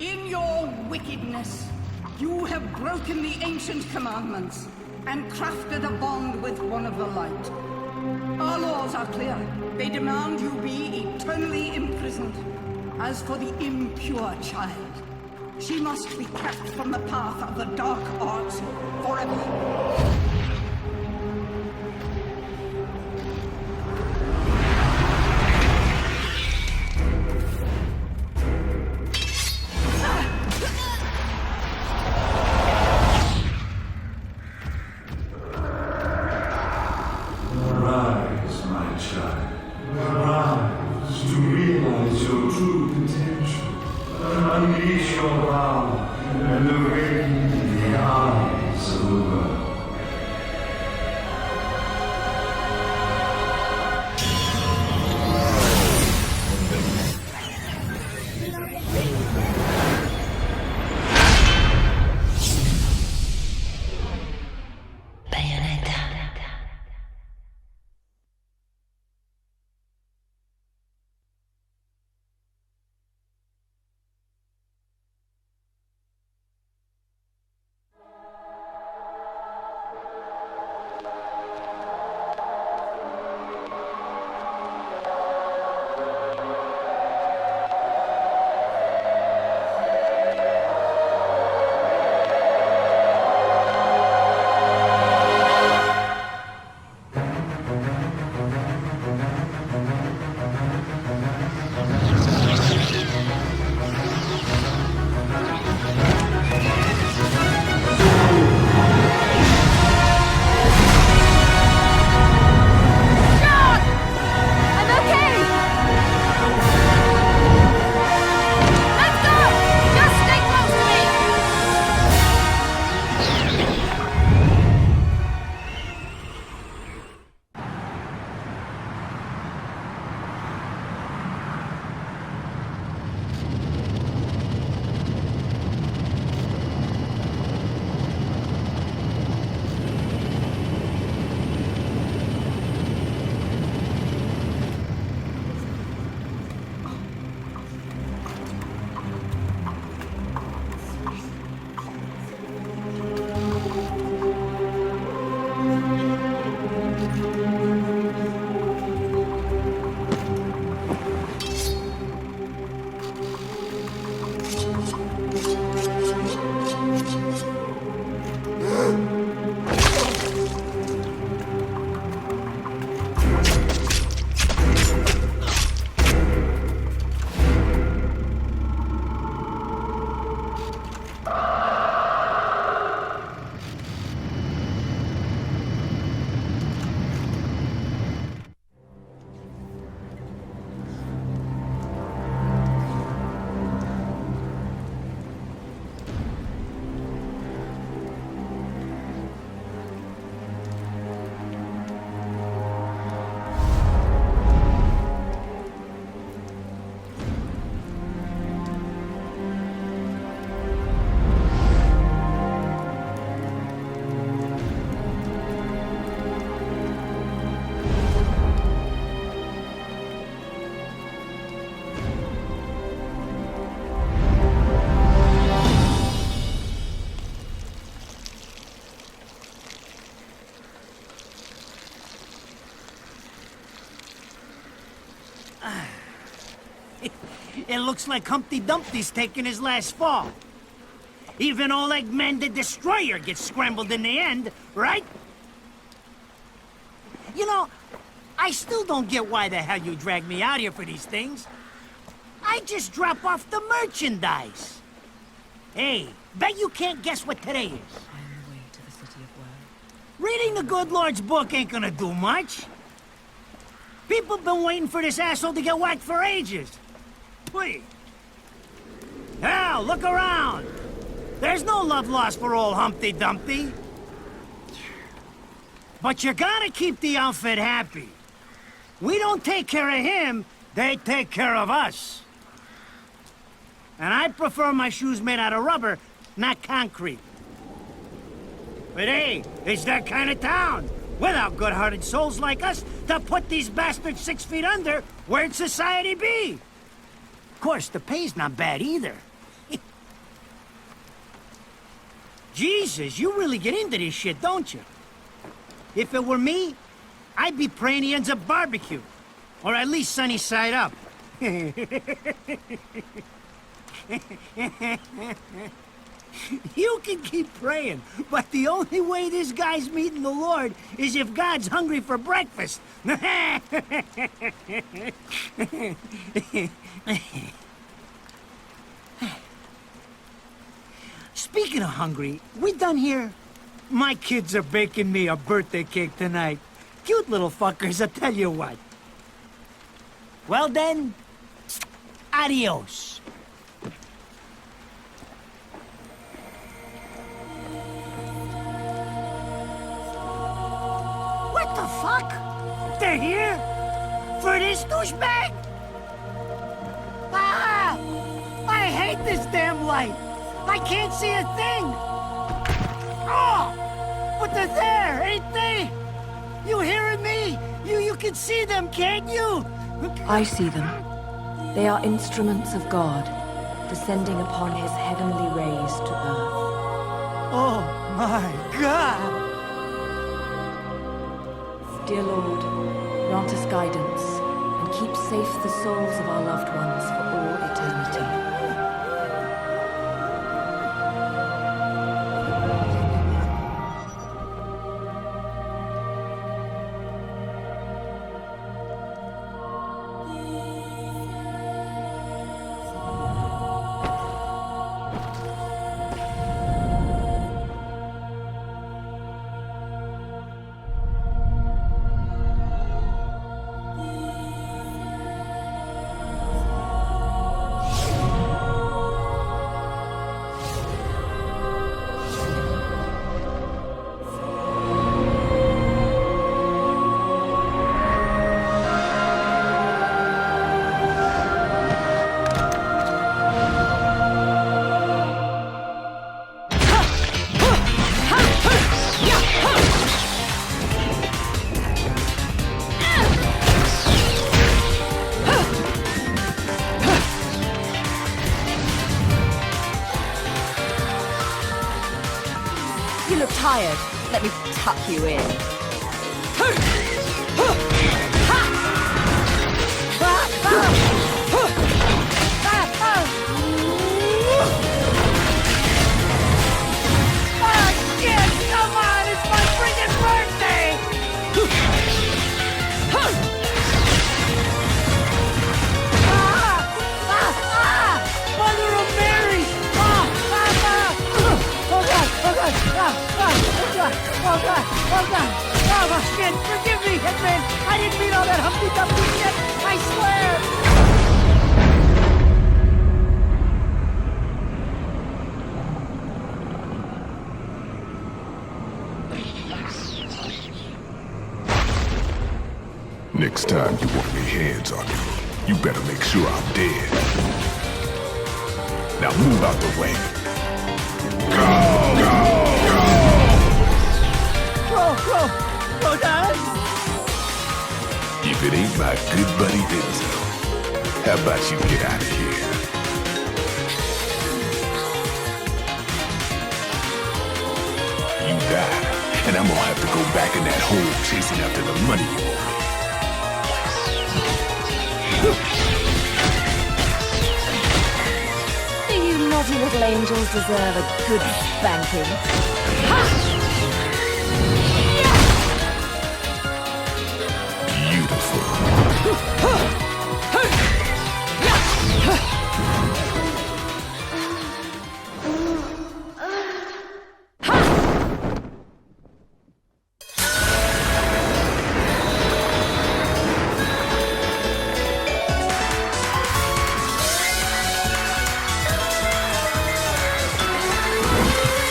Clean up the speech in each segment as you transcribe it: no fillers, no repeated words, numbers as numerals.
In your wickedness, you have broken the ancient commandments and crafted a bond with one of the light. Our laws are clear. They demand you be eternally imprisoned. As for the impure child, she must be kept from the path of the dark arts forever. It looks like Humpty Dumpty's taking his last fall. Even old Eggman the Destroyer gets scrambled in the end, right? You know, I still don't get why the hell you dragged me out here for these things. I just drop off the merchandise. Hey, bet you can't guess what today is. On the way to the City of World. Reading the good Lord's book ain't gonna do much. People been waiting for this asshole to get whacked for ages. Please. Hell, look around. There's no love lost for old Humpty Dumpty. But you gotta keep the outfit happy. We don't take care of him, they take care of us. And I prefer my shoes made out of rubber, not concrete. But hey, it's that kind of town. Without good-hearted souls like us to put these bastards 6 feet under, where'd society be? Of course, the pay's not bad either. Jesus, you really get into this shit, don't you? If it were me, I'd be praying he ends up barbecue. Or at least sunny side up. You can keep praying, but the only way this guy's meeting the Lord is if God's hungry for breakfast. Speaking of hungry, we done here? My kids are baking me a birthday cake tonight. Cute little fuckers, I'll tell you what. Well then, adios. What the fuck? They're here? For this douchebag? Ah! I hate this damn light! I can't see a thing! Oh! But they're there, ain't they? You hearing me? You can see them, can't you? I see them. They are instruments of God, descending upon his heavenly rays to earth. Oh my God! Dear Lord, grant us guidance, and keep safe the souls of our loved ones for all eternity. You look tired. Let me tuck you in. Come on, it's my freaking birthday! Mother of Mary! Oh shit! Forgive me, Hitman! I didn't mean all that humpty-dumpty shit! I swear! Next time you want me hands on me, you better make sure I'm dead. Now move out the way. Go! Go! Go, Dad! If it ain't my good buddy Denzel, how about you get out of here? You die, and I'm gonna have to go back in that hole chasing after the money you owe me. Do you naughty little angels deserve a good spanking? Ha!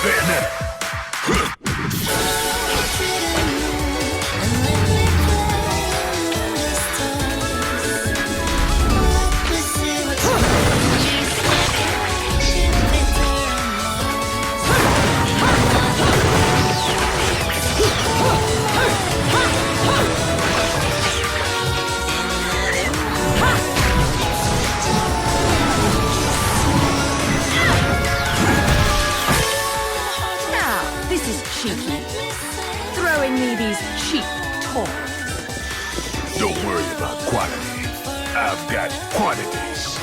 Bayonetta! I've got quantities.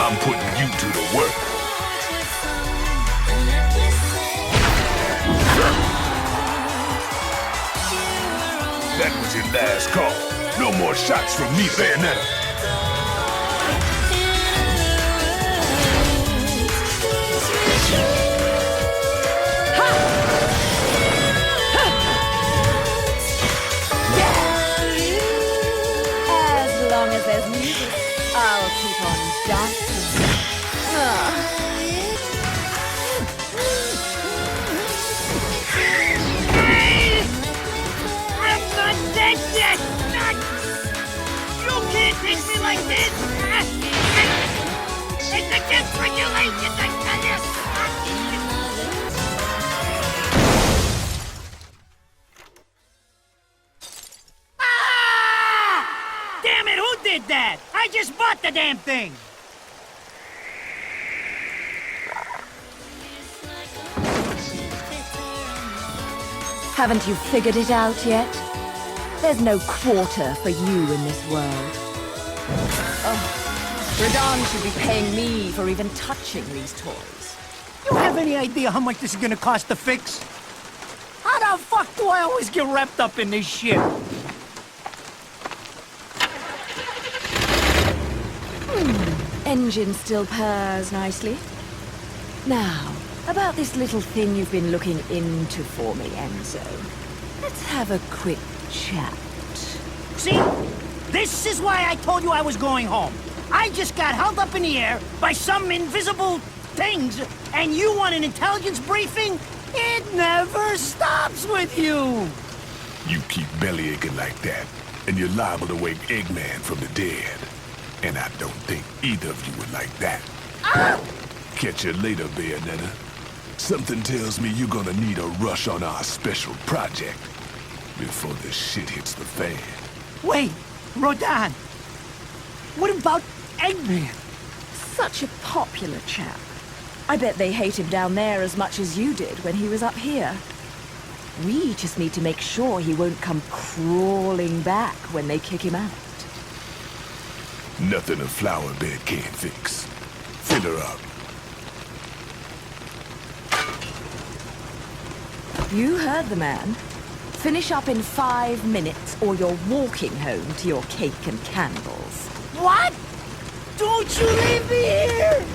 I'm putting you to the work. That was your last call. No more shots from me, Bayonetta. As long as there's music, I'll keep on dancing. I'm not dead yet! You can't treat me like this! It's against regulations, I tell you! Ah! Damn it, who did that? I just bought the damn thing! Haven't you figured it out yet? There's no quarter for you in this world. Oh, Radon should be paying me for even touching these toys. You have any idea how much this is gonna cost to fix? How the fuck do I always get wrapped up in this shit? Engine still purrs nicely. Now, about this little thing you've been looking into for me, Enzo. Let's have a quick chat. See? This is why I told you I was going home. I just got held up in the air by some invisible things, and you want an intelligence briefing? It never stops with you! You keep belly aching like that, and you're liable to wake Eggman from the dead. And I don't think either of you would like that. Ah! Catch you later, Bayonetta. Something tells me you're gonna need a rush on our special project before the shit hits the fan. Wait, Rodan. What about Eggman? Such a popular chap. I bet they hate him down there as much as you did when he was up here. We just need to make sure he won't come crawling back when they kick him out. Nothing a flower bed can't fix. Fill her up. You heard the man. Finish up in 5 minutes or you're walking home to your cake and candles. What? Don't you leave me here!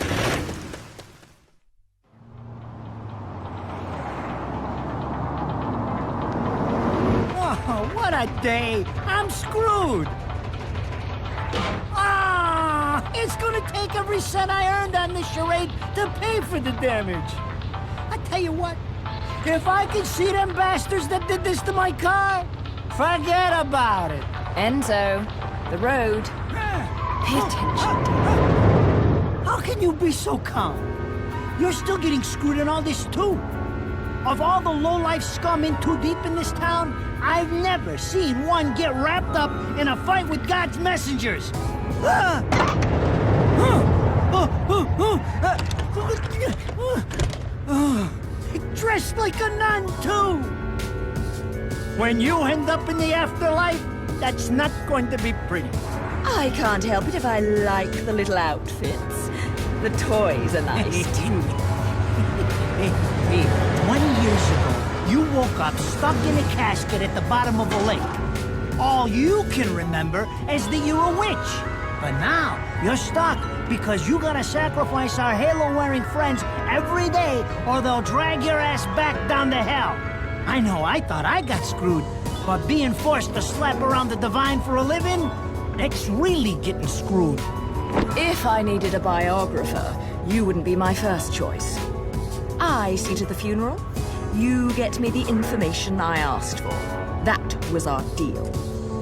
Oh, what a day! I'm screwed! Ah! It's gonna take every cent I earned on this charade to pay for the damage. I tell you what, if I could see them bastards that did this to my car, forget about it. Enzo, the road. Pay attention. How can you be so calm? You're still getting screwed in all this too. Of all the low-life scum in too deep in this town, I've never seen one get wrapped up in a fight with God's messengers. Dressed like a nun, too. When you end up in the afterlife, that's not going to be pretty. I can't help it if I like the little outfits. The toys are nice, too. Hey, 20 years ago, you woke up stuck in a casket at the bottom of a lake. All you can remember is that you're a witch. But now, you're stuck Because you gotta sacrifice our halo-wearing friends every day, or they'll drag your ass back down to hell. I know, I thought I got screwed, but being forced to slap around the Divine for a living, it's really getting screwed. If I needed a biographer, you wouldn't be my first choice. I see to the funeral. You get me the information I asked for. That was our deal.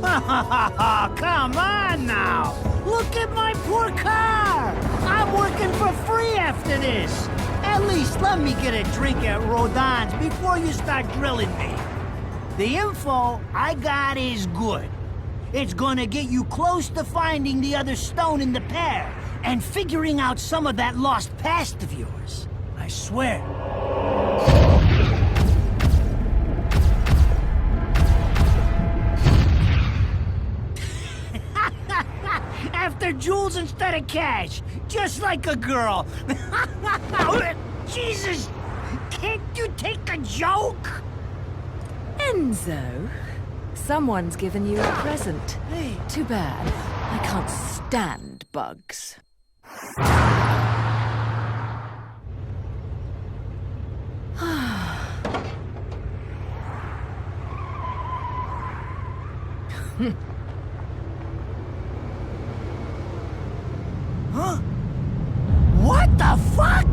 Come on now! Look at my poor car! I'm working for free after this! At least let me get a drink at Rodin's before you start drilling me. The info I got is good. It's gonna get you close to finding the other stone in the pair and figuring out some of that lost past of yours. I swear. After jewels instead of cash, just like a girl. Jesus, can't you take a joke? Enzo, someone's given you a present. Hey. Too bad. I can't stand bugs. Huh? What the fuck?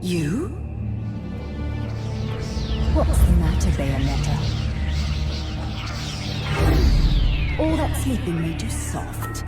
You? What's the matter, Bayonetta? All that sleeping made you soft.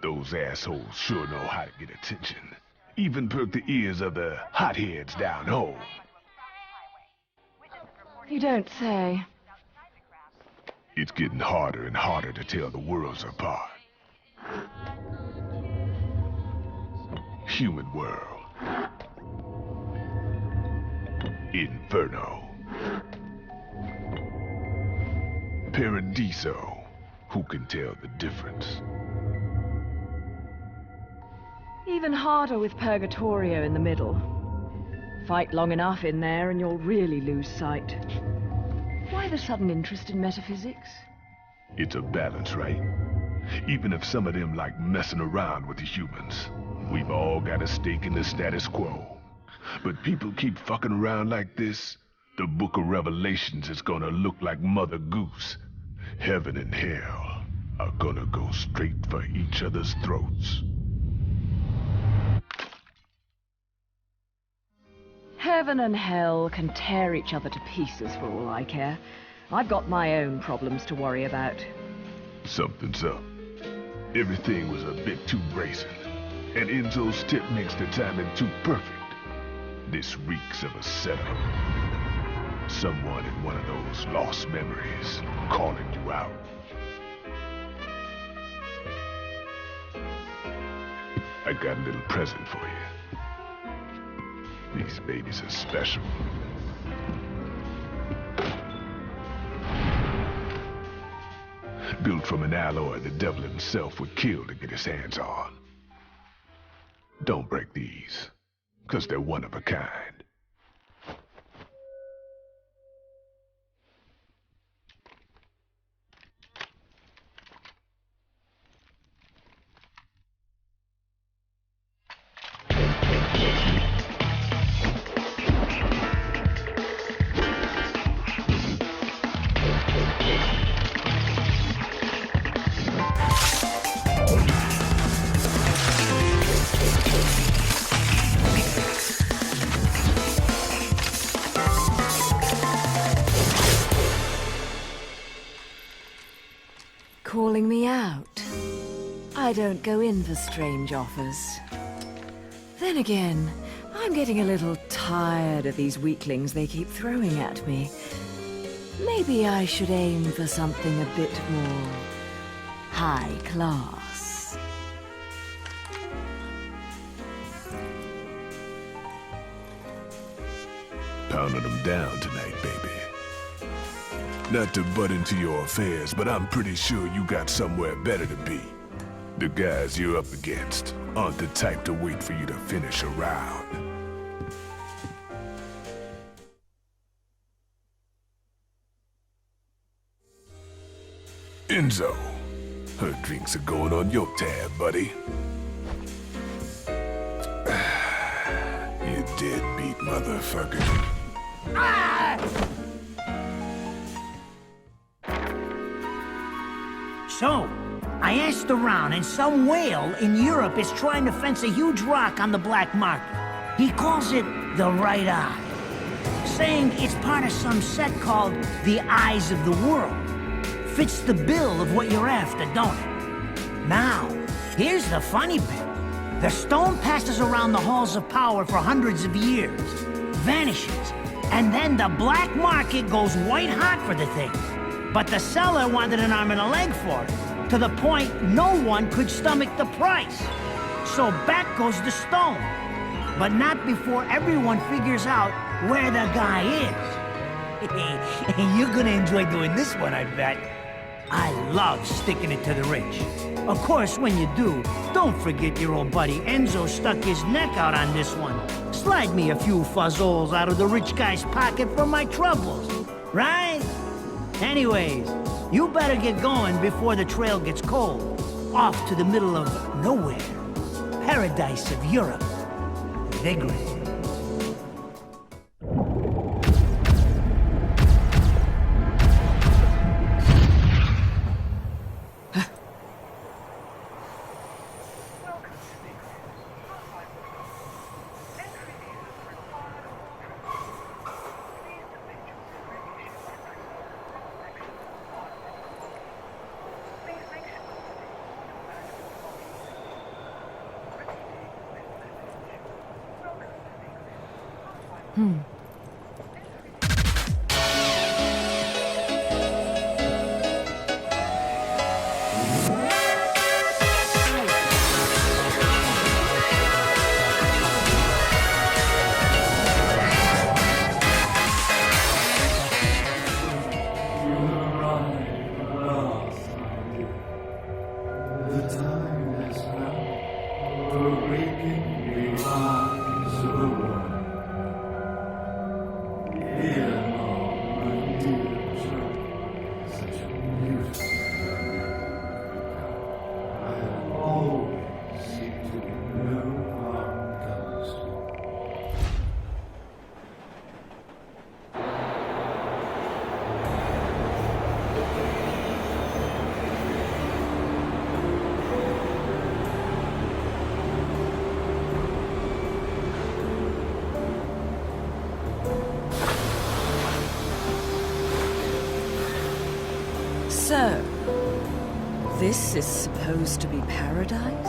Those assholes sure know how to get attention. Even perk the ears of the hotheads down home. You don't say. It's getting harder and harder to tell the worlds apart. Human world. Inferno. Paradiso. Who can tell the difference? Even harder with Purgatorio in the middle. Fight long enough in there and you'll really lose sight. Why the sudden interest in metaphysics? It's a balance, right? Even if some of them like messing around with the humans, we've all got a stake in the status quo. But people keep fucking around like this, the Book of Revelations is gonna look like Mother Goose. Heaven and hell are gonna go straight for each other's throats. Heaven and hell can tear each other to pieces for all I care. I've got my own problems to worry about. Something's up. Everything was a bit too brazen, and Enzo's tip makes the timing too perfect. This reeks of a setup. Someone in one of those lost memories calling you out. I got a little present for you. These babies are special. Built from an alloy the devil himself would kill to get his hands on. Don't break these, 'cause they're one of a kind. Calling me out? I don't go in for strange offers. Then again, I'm getting a little tired of these weaklings they keep throwing at me. Maybe I should aim for something a bit more high class. Pounding them down tonight, baby. Not to butt into your affairs, but I'm pretty sure you got somewhere better to be. The guys you're up against aren't the type to wait for you to finish a round. Enzo, her drinks are going on your tab, buddy. You deadbeat motherfucker. So, I asked around, and some whale in Europe is trying to fence a huge rock on the black market. He calls it the right eye, saying it's part of some set called the Eyes of the World. Fits the bill of what you're after, don't it? Now, here's the funny bit. The stone passes around the halls of power for hundreds of years, vanishes, and then the black market goes white hot for the thing. But the seller wanted an arm and a leg for it, to the point no one could stomach the price. So back goes the stone. But not before everyone figures out where the guy is. You're gonna enjoy doing this one, I bet. I love sticking it to the rich. Of course, when you do, don't forget your old buddy Enzo stuck his neck out on this one. Slide me a few fuzzoles out of the rich guy's pocket for my troubles, right? Anyways, you better get going before the trail gets cold. Off to the middle of nowhere. Paradise of Europe. Vigorous. This is supposed to be paradise?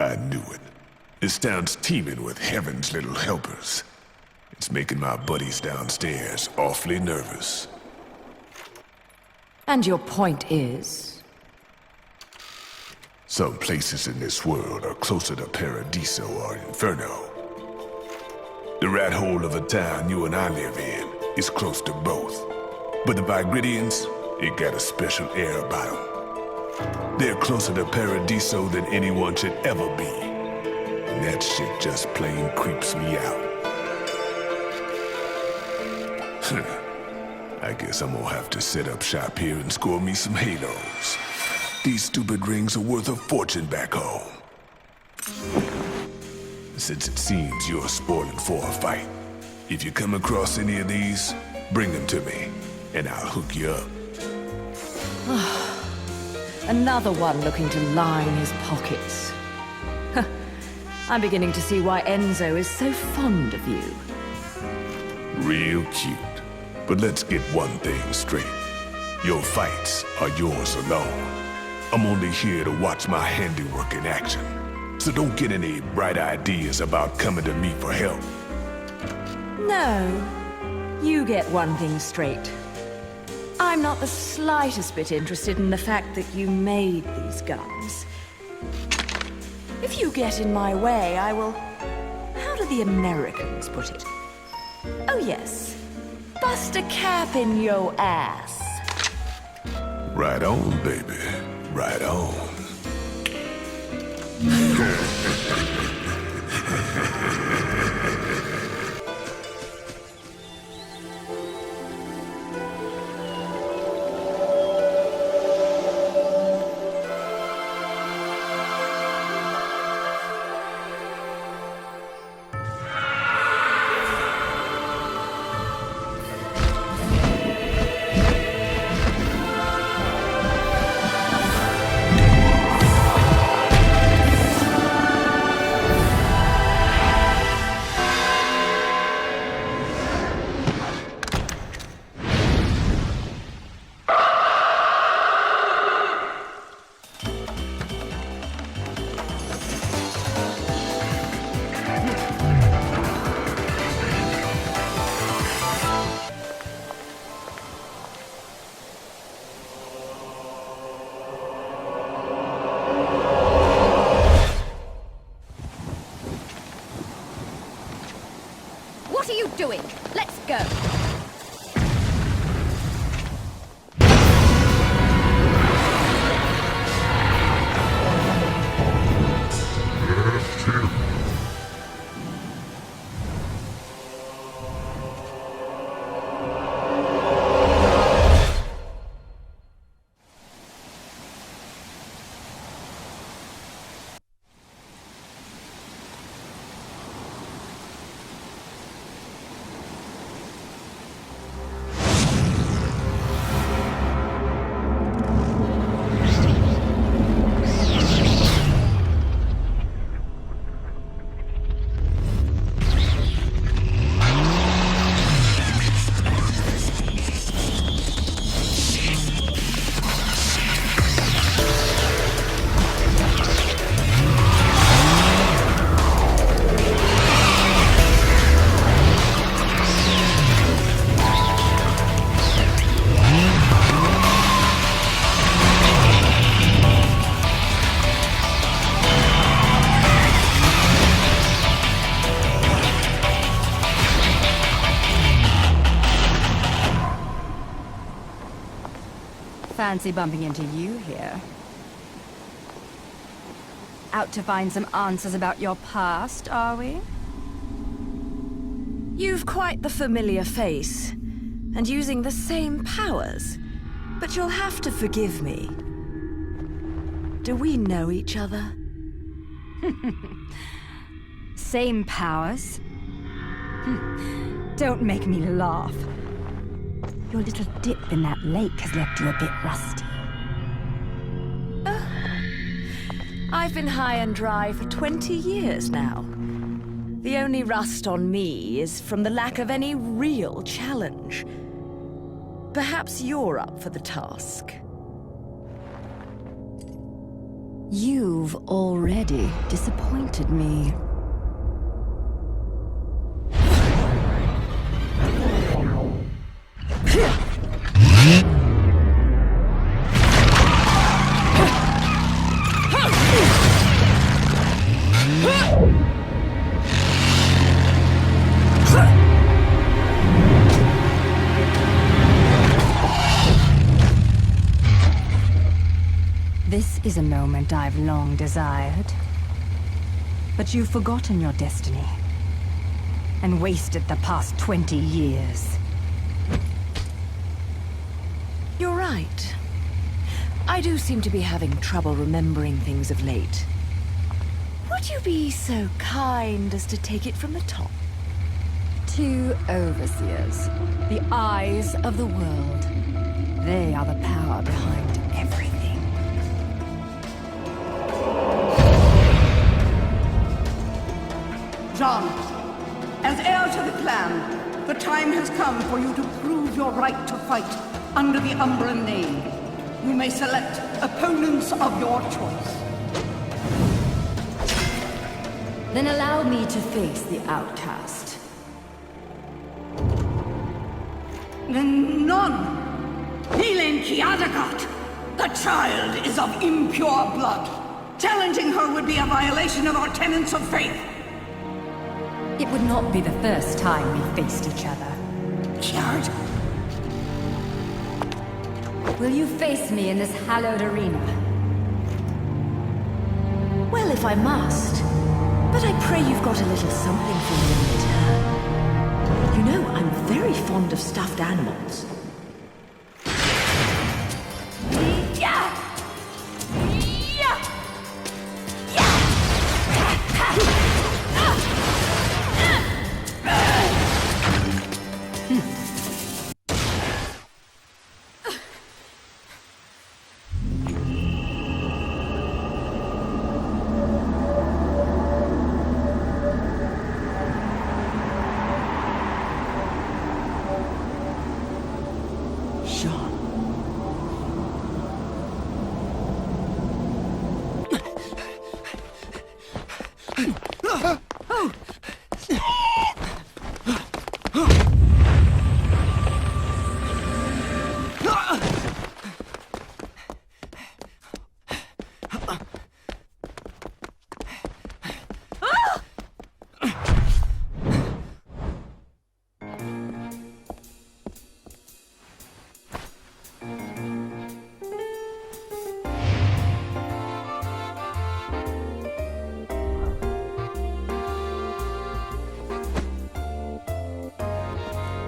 I knew it. This town's teeming with heaven's little helpers. It's making my buddies downstairs awfully nervous. And your point is? Some places in this world are closer to Paradiso or Inferno. The rat hole of a town you and I live in is close to both. But the Vigridians, it got a special air about them. They're closer to Paradiso than anyone should ever be. And that shit just plain creeps me out. I guess I'm gonna have to set up shop here and score me some halos. These stupid rings are worth a fortune back home. Since it seems you're spoiling for a fight, if you come across any of these, bring them to me, and I'll hook you up. Another one looking to line his pockets. I'm beginning to see why Enzo is so fond of you. Real cute. But let's get one thing straight. Your fights are yours alone. I'm only here to watch my handiwork in action. So don't get any bright ideas about coming to me for help. No. You get one thing straight. I'm not the slightest bit interested in the fact that you made these guns. If you get in my way, I will... How do the Americans put it? Oh yes. Bust a cap in your ass. Right on, baby. Right on. What are you doing? Let's go. Fancy bumping into you here. Out to find some answers about your past, are we? You've quite the familiar face, and using the same powers. But you'll have to forgive me. Do we know each other? Same powers? Don't make me laugh. Your little dip in that lake has left you a bit rusty. I've been high and dry for 20 years now. The only rust on me is from the lack of any real challenge. Perhaps you're up for the task. You've already disappointed me. This is a moment I've long desired. But you've forgotten your destiny. And wasted the past 20 years. You're right. I do seem to be having trouble remembering things of late. Would you be so kind as to take it from the top? 2 overseers, the eyes of the world. They are the power behind everything. John, as heir to the clan, the time has come for you to prove your right to fight under the Umbran name. You may select opponents of your choice. Then allow me to face the outcast. None. Helen Kiadagat. The child is of impure blood. Challenging her would be a violation of our tenets of faith. It would not be the first time we faced each other. Kiard. Will you face me in this hallowed arena? Well, if I must. But I pray you've got a little something for me in return. You know, I'm very fond of stuffed animals.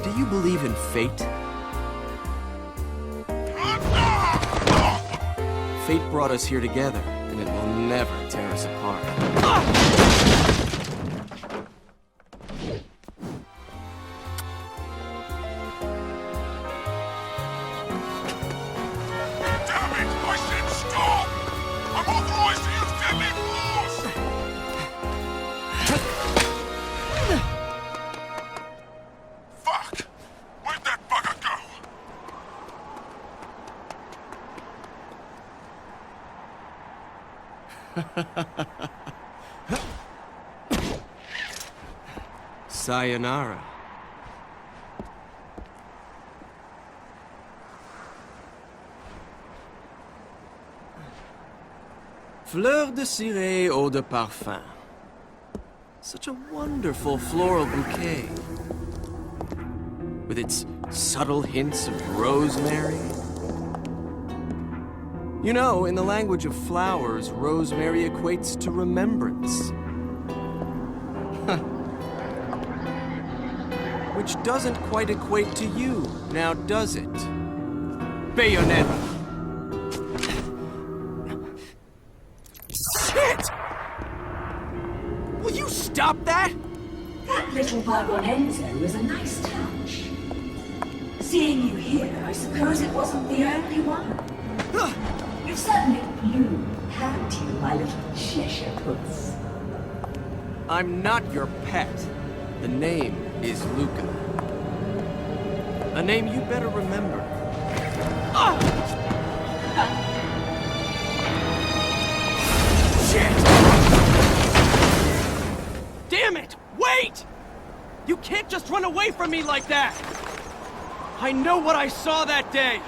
Do you believe in fate? Fate brought us here together, and it will never tear us apart. Damn it! I said stop! I'm authorized to use deadly force! Fuck! Where'd that bugger go? Sayonara. Fleur de ciré, eau de parfum. Such a wonderful floral bouquet. With its subtle hints of rosemary. You know, in the language of flowers, rosemary equates to remembrance. Which doesn't quite equate to you, now does it? Bayonetta! Shit! Will you stop that? That little Bayonetta is a nice touch. Seeing you here, I suppose it wasn't the only one. You certainly blew, haven't you, my little Cheshire puss? I'm not your pet. The name is Luca. A name you better remember. Ah! Shit! Damn it! Wait! You can't just run away from me like that! I know what I saw that day!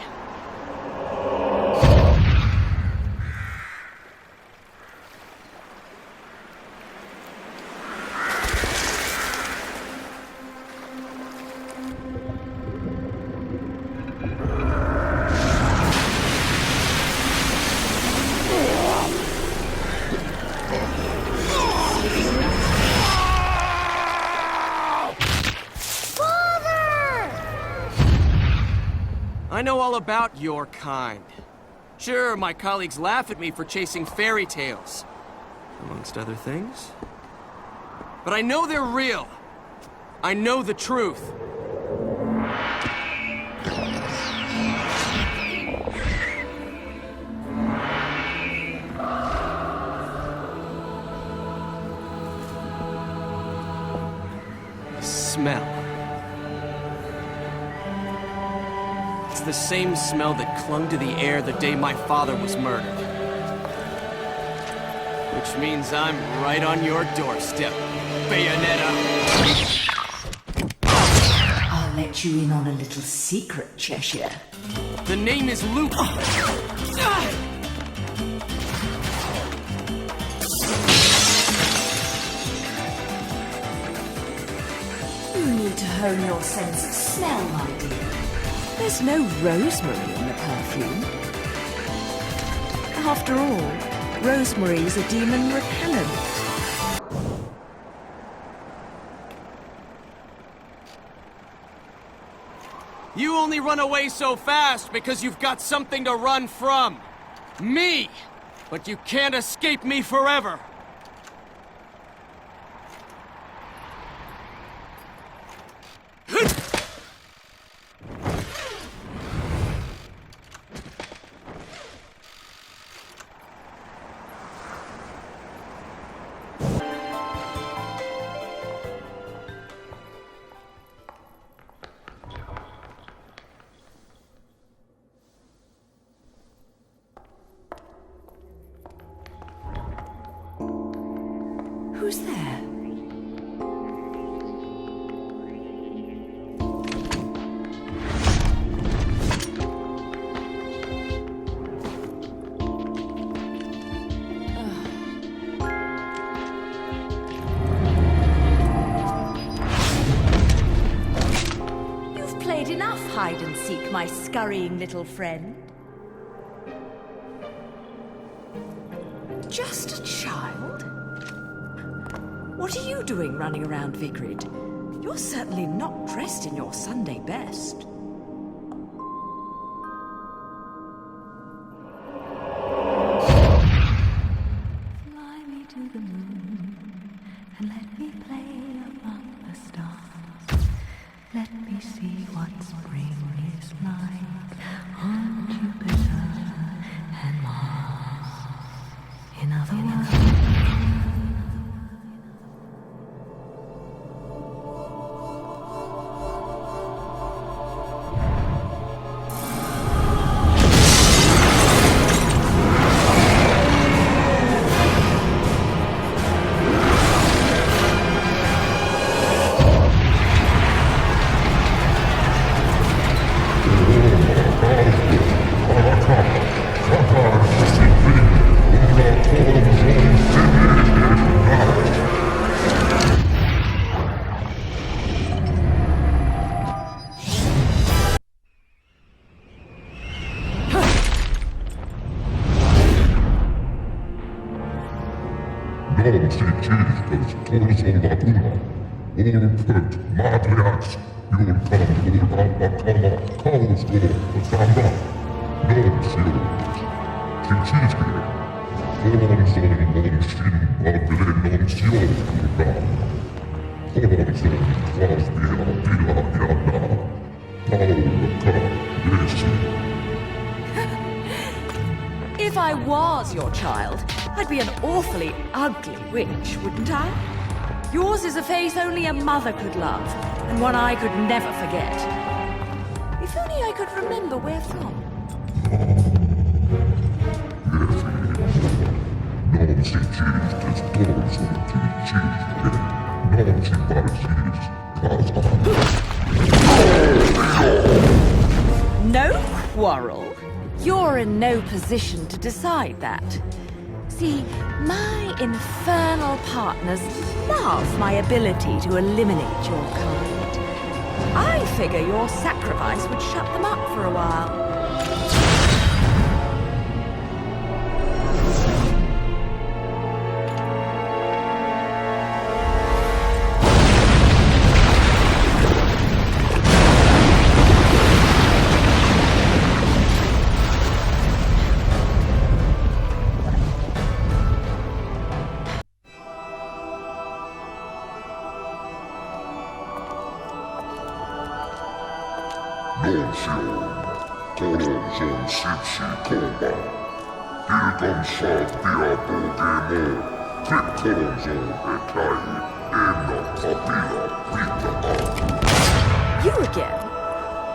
I know all about your kind. Sure, my colleagues laugh at me for chasing fairy tales, amongst other things. But I know they're real. I know the truth. Smell. It's the same smell that clung to the air the day my father was murdered. Which means I'm right on your doorstep, Bayonetta. I'll let you in on a little secret, Cheshire. The name is Luke. You need to hone your sense of smell, my dear. There's no rosemary in the perfume. After all, rosemary's a demon repellent. You only run away so fast because you've got something to run from. Me! But you can't escape me forever! Who's there? You've played enough hide and seek, my scurrying little friend. Just a child? What are you doing running around Vigrid? You're certainly not dressed in your Sunday best. Fly me to the moon and let me play among the stars. Let me see what spring is like on Jupiter and Mars. In other words, if was your child, I'd be an awfully ugly witch, wouldn't I? Yours is a face only a mother could love, and one I could never forget. If only I could remember where from. No quarrel? You're in no position to decide that. See, my infernal partners love my ability to eliminate your kind. I figure your sacrifice would shut them up for a while. You again?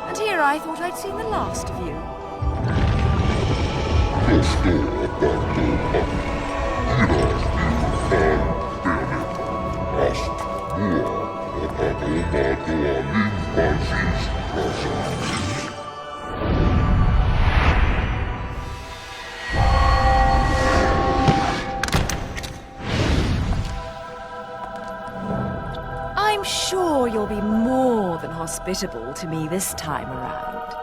And here I thought I'd seen the last of you. I'm sure you'll be more than hospitable to me this time around.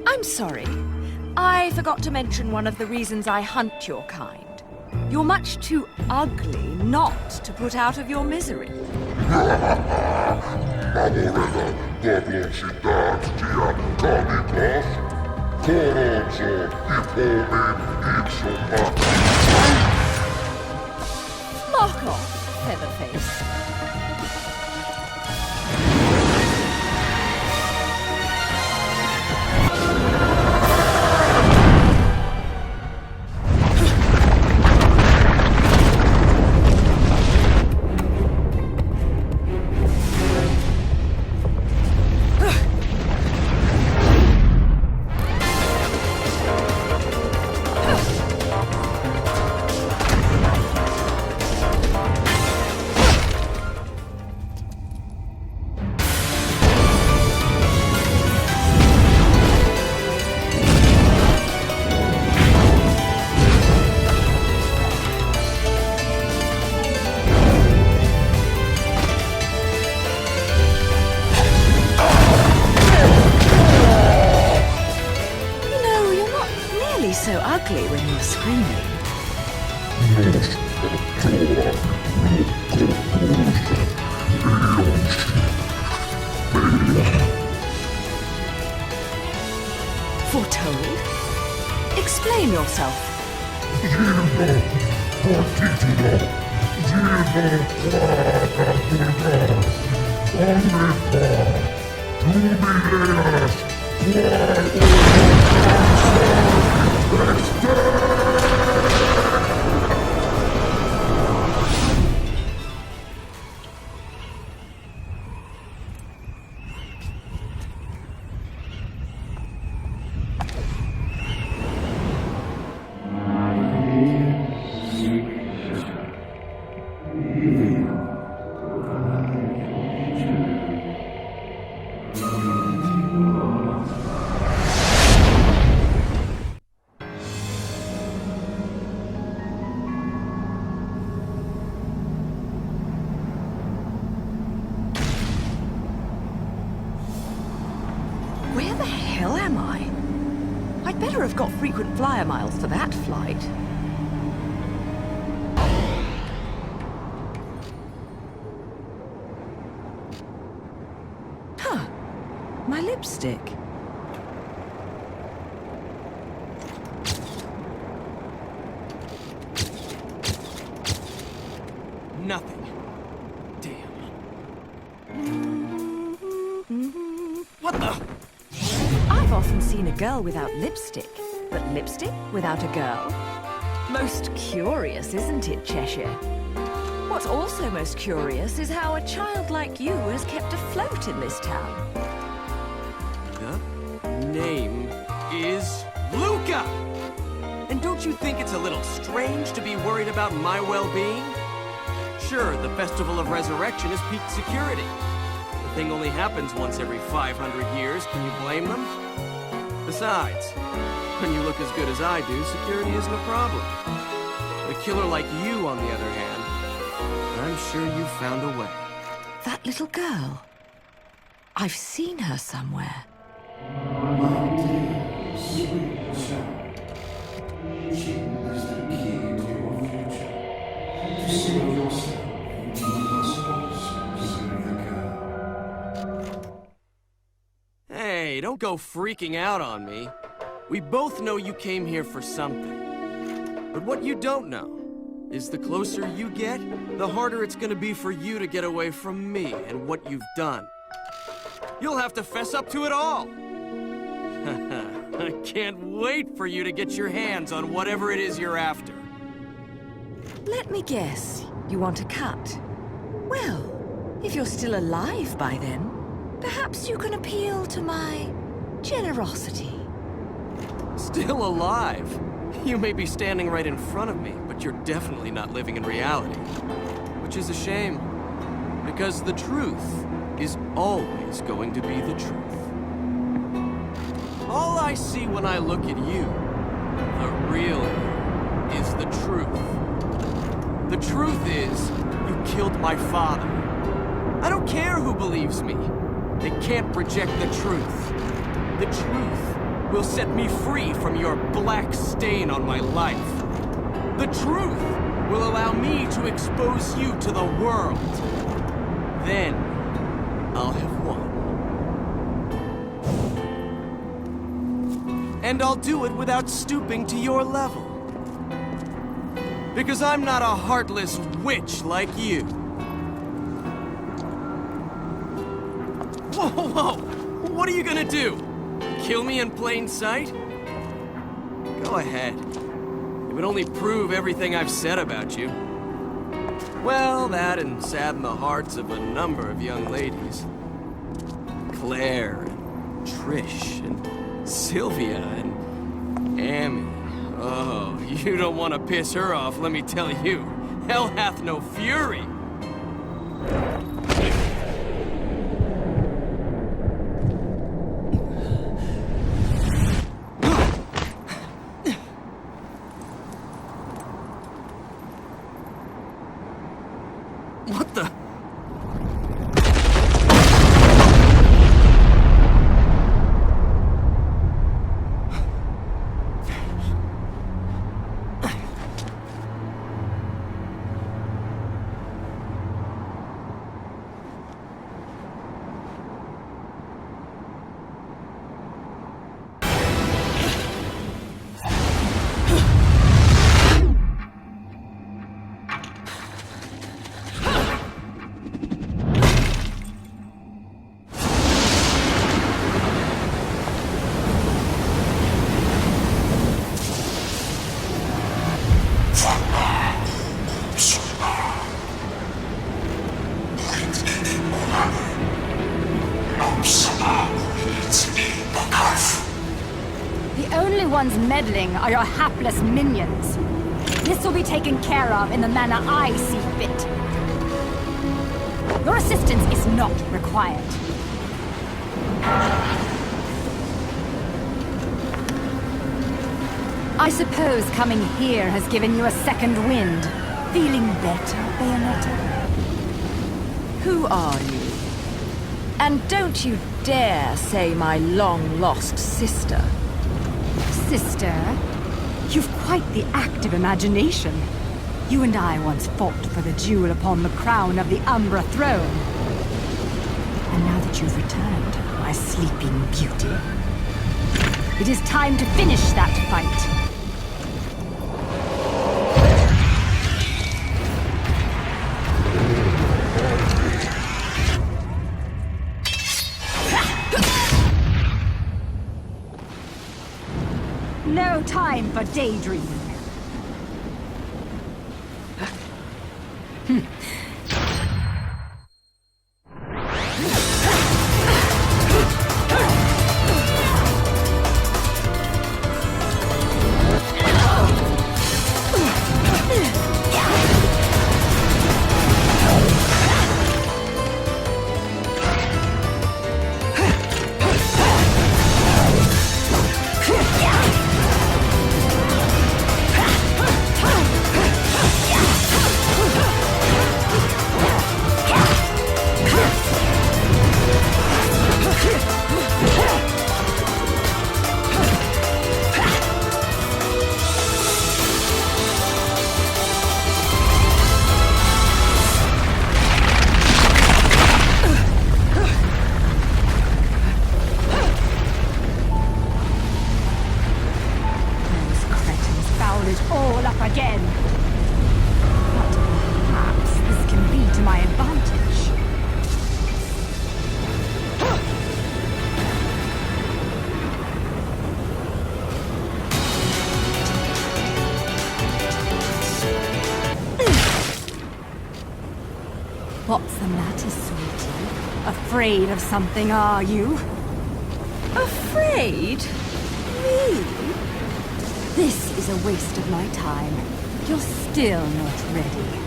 I'm sorry. I forgot to mention one of the reasons I hunt your kind. You're much too ugly not to put out of your misery. Mark off, Featherface. So ugly when you're screaming. Foretold? Explain yourself. Where the hell am I? I'd better have got frequent flyer miles for that flight. lipstick. Nothing. Damn. What the? I've often seen a girl without lipstick, but lipstick without a girl? Most curious, isn't it, Cheshire? What's also most curious is how a child like you has kept afloat in this town. The name is Luca! And don't you think it's a little strange to be worried about my well-being? Sure, the Festival of Resurrection is peak security. The thing only happens once every 500 years. Can you blame them? Besides, when you look as good as I do, security isn't a problem. A killer like you, on the other hand, I'm sure you found a way. That little girl. I've seen her somewhere. Hey, don't go freaking out on me. We both know you came here for something. But what you don't know is the closer you get, the harder it's gonna be for you to get away from me and what you've done. You'll have to fess up to it all. I can't wait for you to get your hands on whatever it is you're after. Let me guess, you want a cut? Well, if you're still alive by then, perhaps you can appeal to my generosity. Still alive? You may be standing right in front of me, but you're definitely not living in reality. Which is a shame, because the truth is always going to be the truth. All I see when I look at you, the real you, is the truth. The truth is, you killed my father. I don't care who believes me. They can't reject the truth. The truth will set me free from your black stain on my life. The truth will allow me to expose you to the world. Then, I'll have won. And I'll do it without stooping to your level. Because I'm not a heartless witch like you. Whoa, whoa! What are you gonna do? Kill me in plain sight? Go ahead. It would only prove everything I've said about you. Well, that and sadden the hearts of a number of young ladies. Claire, and Trish, and Sylvia, and Amy. Oh, you don't want to piss her off, let me tell you. Hell hath no fury. What the? The only ones meddling are your hapless minions. This will be taken care of in the manner I see fit. Your assistance is not required. I suppose coming here has given you a second wind. Feeling better, Bayonetta? Who are you? And don't you dare say my long-lost sister. Sister, you've quite the active imagination. You and I once fought for the jewel upon the crown of the Umbra throne. And now that you've returned, I my sleeping beauty. It is time to finish that fight. No time for daydreaming. What's the matter, sweetie? Afraid of something, are you? Afraid? Me? This is a waste of my time. You're still not ready.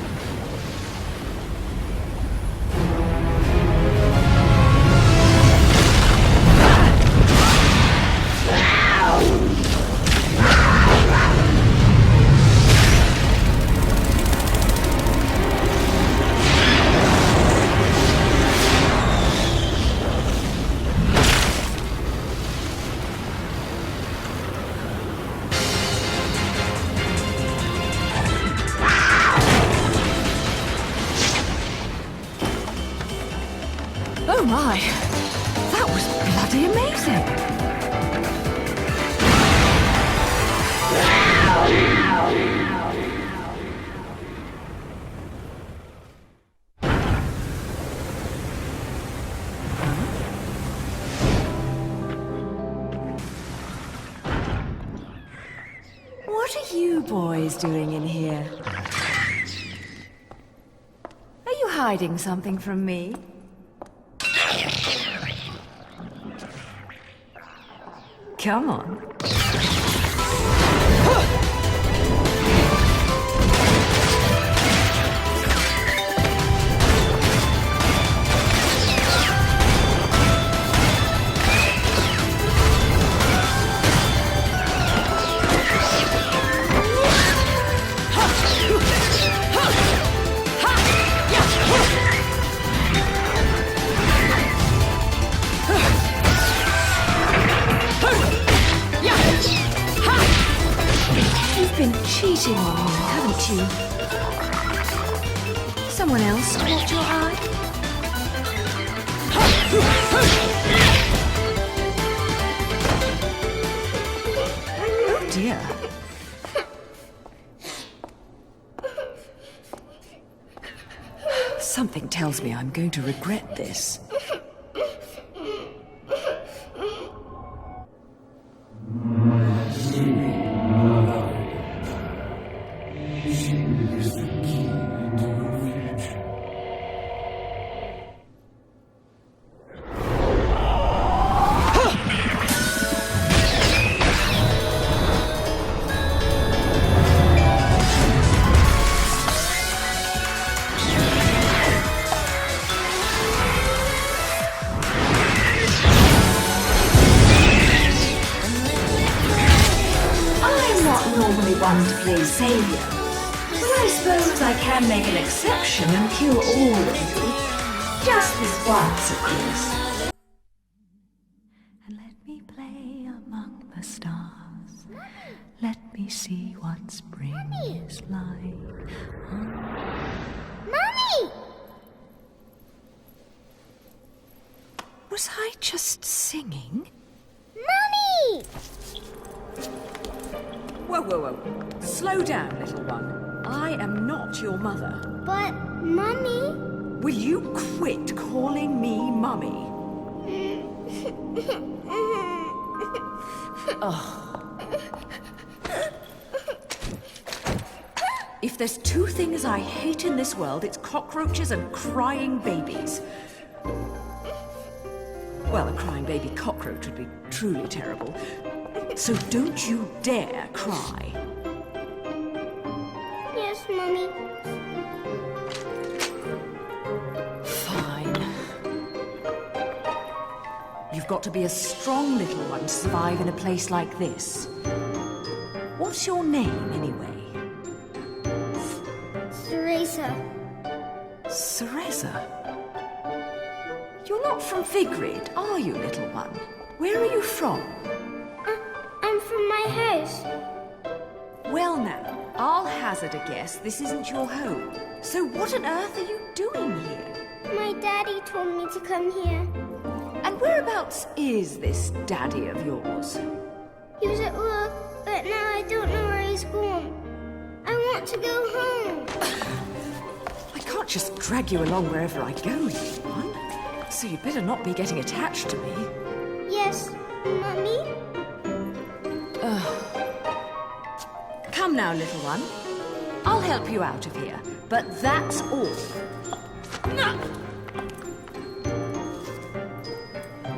Oh my! That was bloody amazing! What are you boys doing in here? Are you hiding something from me? Come on. Cheating on me, haven't you? Someone else caught your eye? Oh dear. Something tells me I'm going to regret this. One to play savior, but I suppose I can make an exception and kill all of you. Just this once, of course. And let me play among the stars. Let me see what spring is like. Was Was I just singing? Mummy! Whoa, whoa, whoa. Slow down, little one. I am not your mother. But, Mummy... Will you quit calling me Mummy? If there's two things I hate in this world, it's cockroaches and crying babies. Well, a crying baby cockroach would be truly terrible. So don't you dare cry. Yes, Mummy. Fine. You've got to be a strong little one to survive in a place like this. What's your name, anyway? Teresa. Cereza? You're not from Vigrid, are you, little one? Where are you from? I'm from my house. Well now, I'll hazard a guess this isn't your home. So what on earth are you doing here? My daddy told me to come here. And whereabouts is this daddy of yours? He was at work, but now I don't know where he's gone. I want to go home. I can't just drag you along wherever I go, little one. So you'd better not be getting attached to me. Yes, Mummy? Come now, little one. I'll help you out of here, but that's all.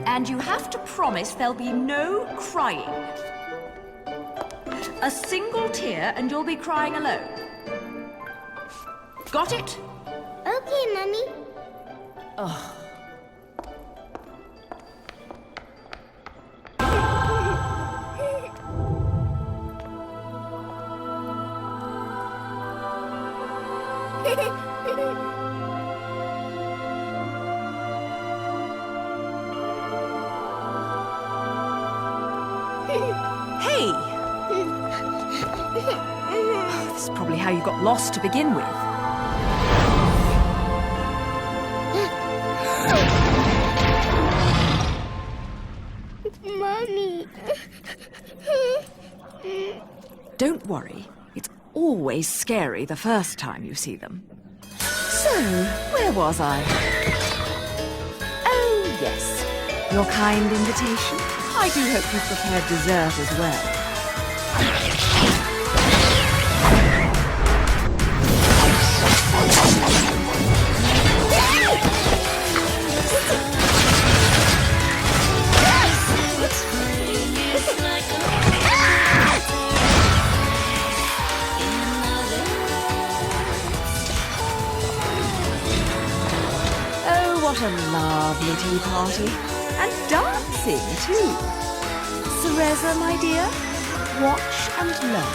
And you have to promise there'll be no crying. A single tear and you'll be crying alone. Got it? Okay, Mummy. Hey! This is probably how you got lost to begin with. Mummy. Don't worry. It's always scary the first time you see them. So, where was I? Oh, yes. Your kind invitation. I do hope you've prepared dessert as well. Oh, what a lovely tea party. And dancing, too. Cereza, my dear, watch and learn.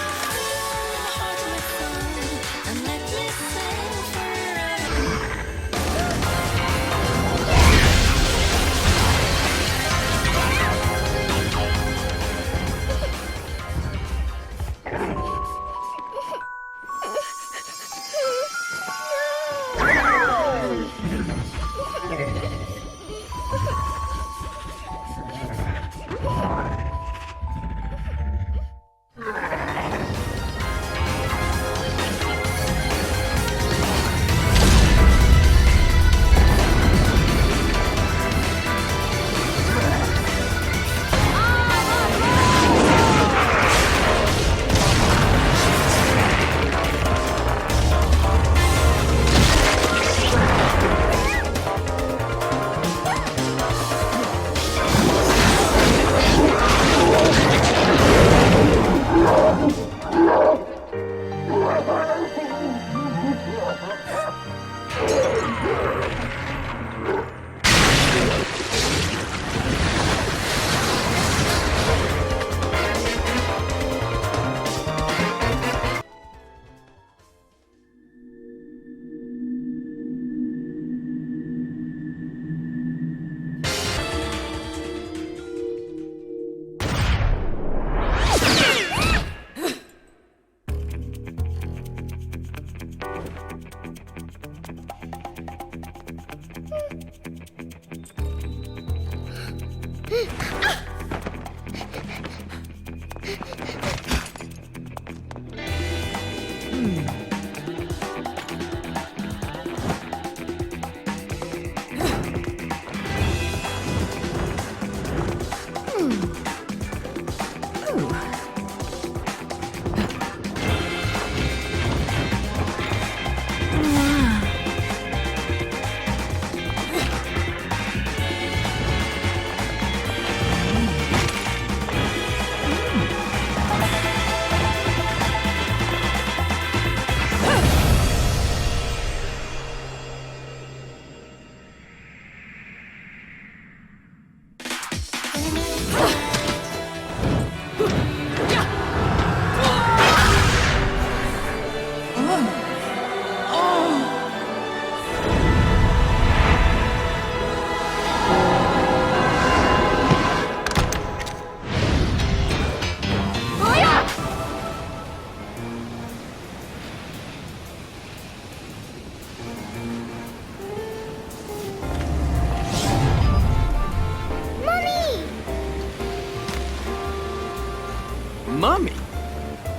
Mummy?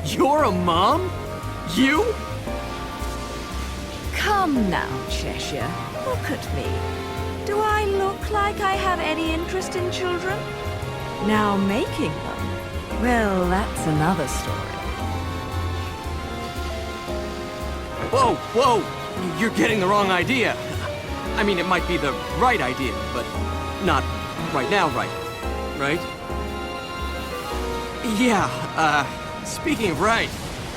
You're a mom? You? Come now, Cheshire. Look at me. Do I look like I have any interest in children? Now making them, well, that's another story. Whoa, whoa! You're getting the wrong idea. I mean, it might be the right idea, but not right now right? Yeah, speaking of right,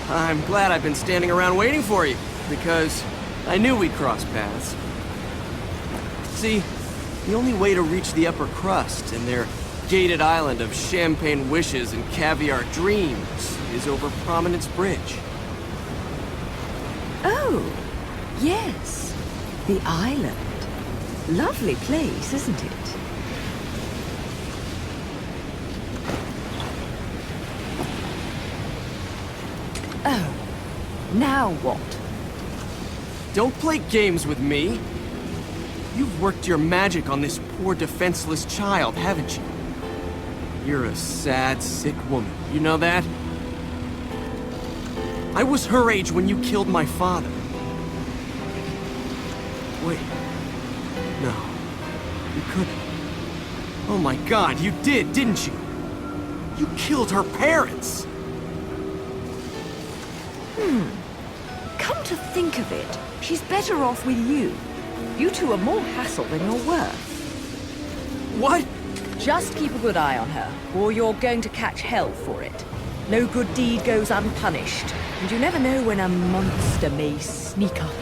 I'm glad I've been standing around waiting for you, because I knew we'd cross paths. See, the only way to reach the upper crust and their gated island of champagne wishes and caviar dreams is over Prominence Bridge. Oh, yes. The island. Lovely place, isn't it? Oh, now what? Don't play games with me. You've worked your magic on this poor defenseless child, haven't you? You're a sad, sick woman. You know that? I was her age when you killed my father. Wait. No. You couldn't. Oh my God, you did, didn't you? You killed her parents! Come to think of it, she's better off with you. You two are more hassle than you're worth. What? Just keep a good eye on her, or you're going to catch hell for it. No good deed goes unpunished, and you never know when a monster may sneak up.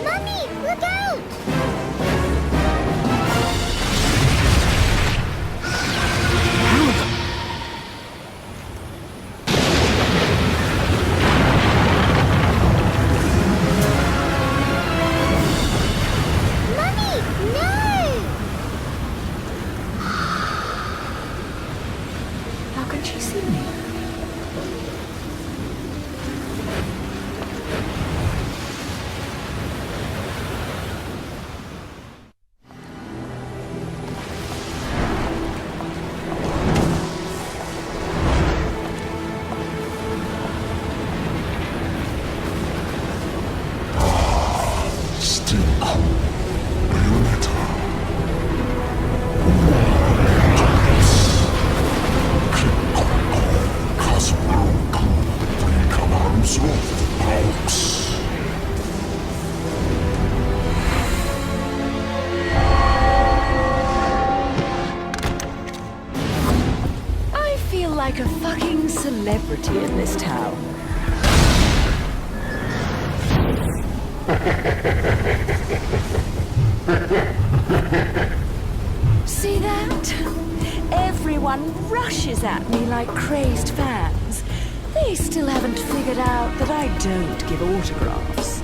Mummy, look out! Mummy, no! How can she see me? Still cool, Bayonetta. I feel like a fucking celebrity in this town. See that? Everyone rushes at me like crazed fans. They still haven't figured out that I don't give autographs.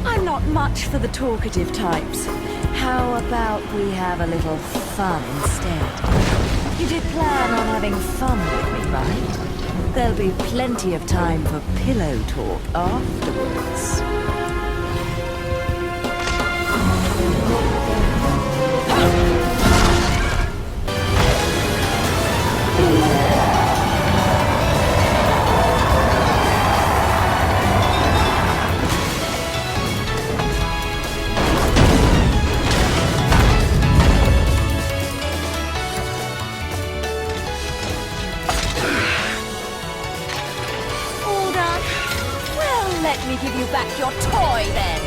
I'm not much for the talkative types. How about we have a little fun instead? You did plan on having fun with me, right? There'll be plenty of time for pillow talk afterwards. Let me give you back your toy, then.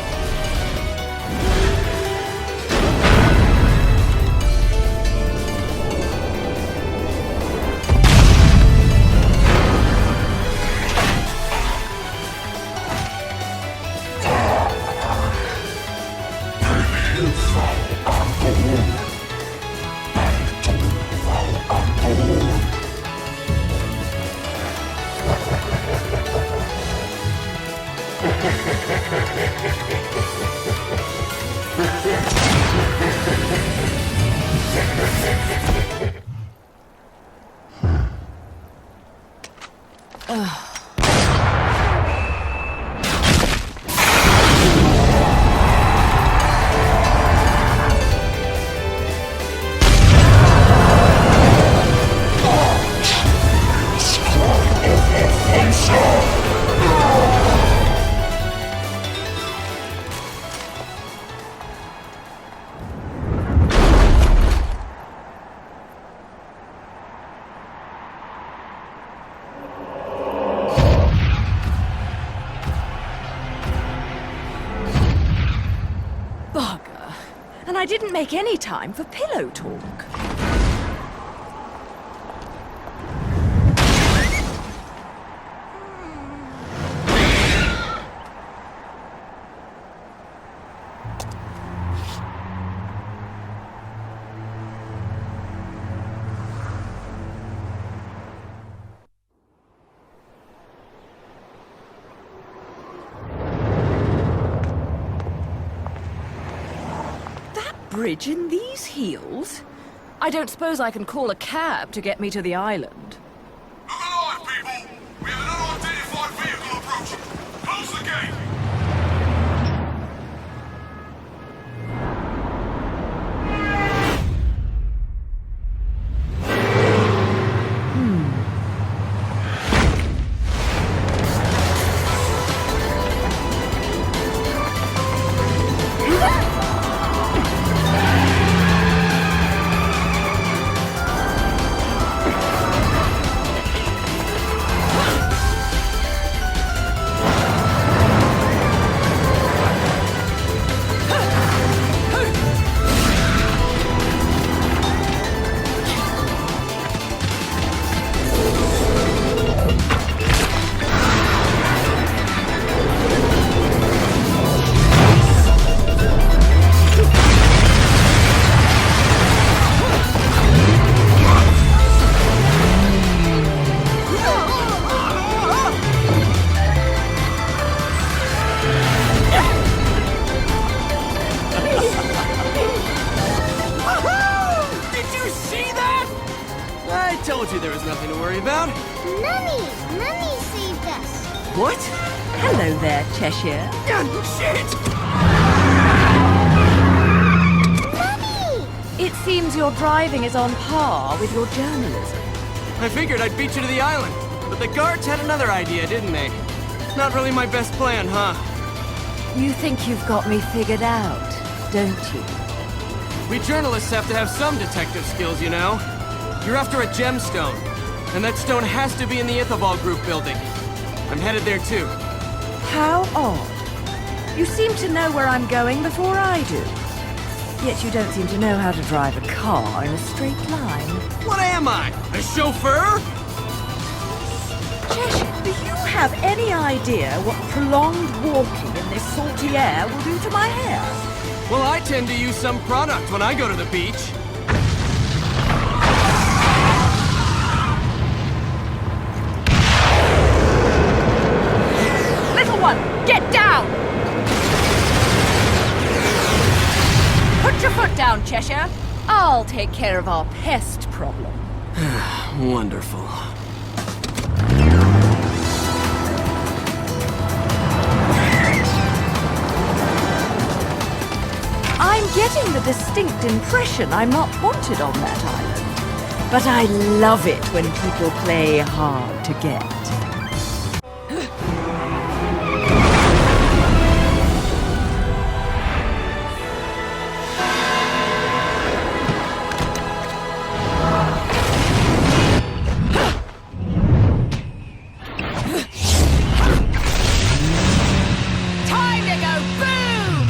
Bugger. And I didn't make any time for pillow talk. Bridge in these heels? I don't suppose I can call a cab to get me to the island. Look alive, people! We have an unidentified vehicle approaching. Close the gate! I told you there was nothing to worry about. Mummy! Mummy saved us! What? Hello there, Cheshire. Shit! Mummy! It seems your driving is on par with your journalism. I figured I'd beat you to the island, but the guards had another idea, didn't they? Not really my best plan, huh? You think you've got me figured out, don't you? We journalists have to have some detective skills, you know. You're after a gemstone, and that stone has to be in the Ithaval Group building. I'm headed there too. How odd. You seem to know where I'm going before I do. Yet you don't seem to know how to drive a car in a straight line. What am I? A chauffeur? Cheshire, do you have any idea what prolonged walking in this salty air will do to my hair? Well, I tend to use some product when I go to the beach. Little one, get down! Put your foot down, Cheshire. I'll take care of our pest problem. Wonderful. I'm getting the distinct impression I'm not wanted on that island. But I love it when people play hard to get. Time to go boom!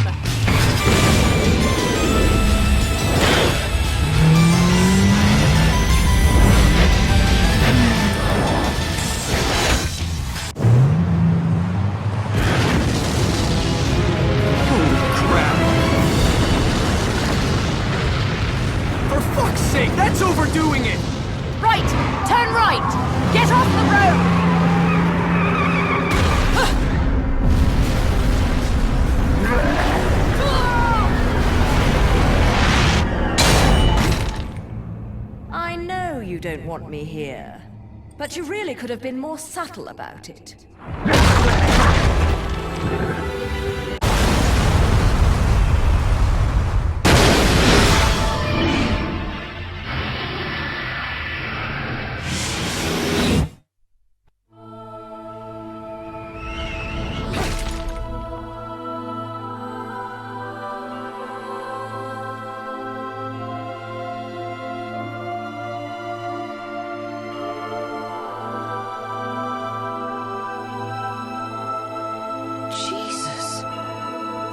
For fuck's sake, that's overdoing it! Right! Turn right! Get off the road! want me here. But you really could have been more subtle about it.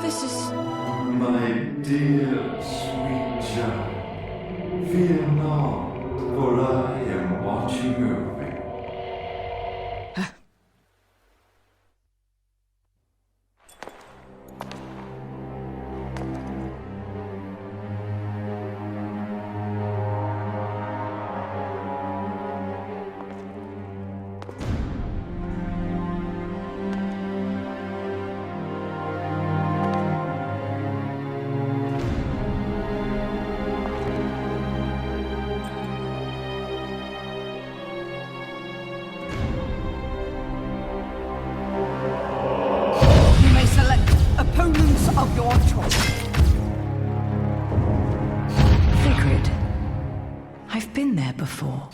This is... My dear, sweet child, fear not, for I am watching over you. Opponents of your choice. Sigrid. I've been there before.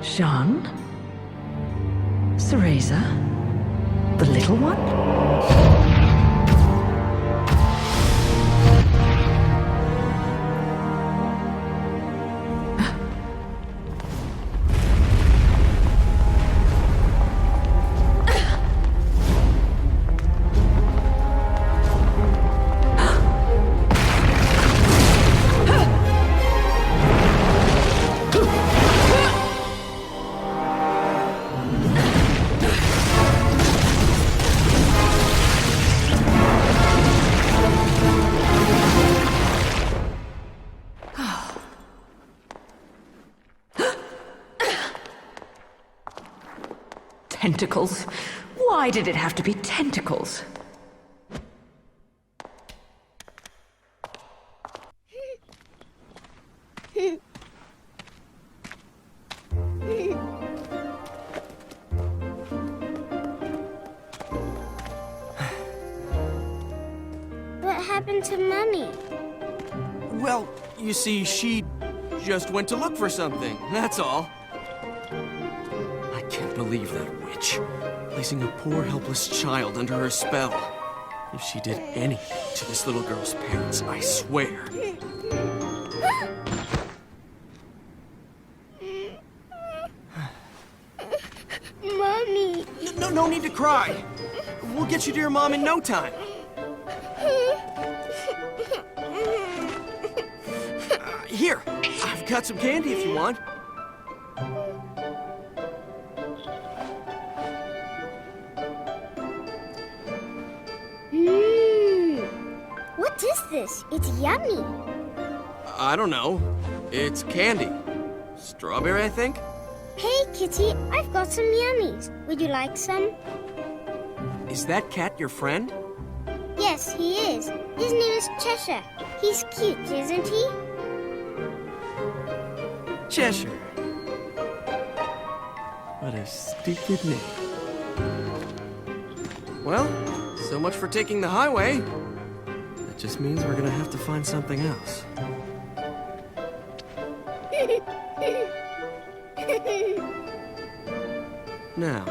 Jean? Cereza? The little one? Tentacles? Why did it have to be tentacles? What happened to Mummy? Well, you see, she just went to look for something, that's all. I can't believe that witch, placing a poor helpless child under her spell. If she did anything to this little girl's parents, I swear. Mommy! No need to cry. We'll get you to your mom in no time. Here, I've got some candy if you want. What is this? It's yummy. I don't know. It's candy. Strawberry, I think? Hey, Kitty, I've got some yummies. Would you like some? Is that cat your friend? Yes, he is. His name is Cheshire. He's cute, isn't he? Cheshire. What a stupid name. Well, so much for taking the highway. That just means we're gonna have to find something else. Now,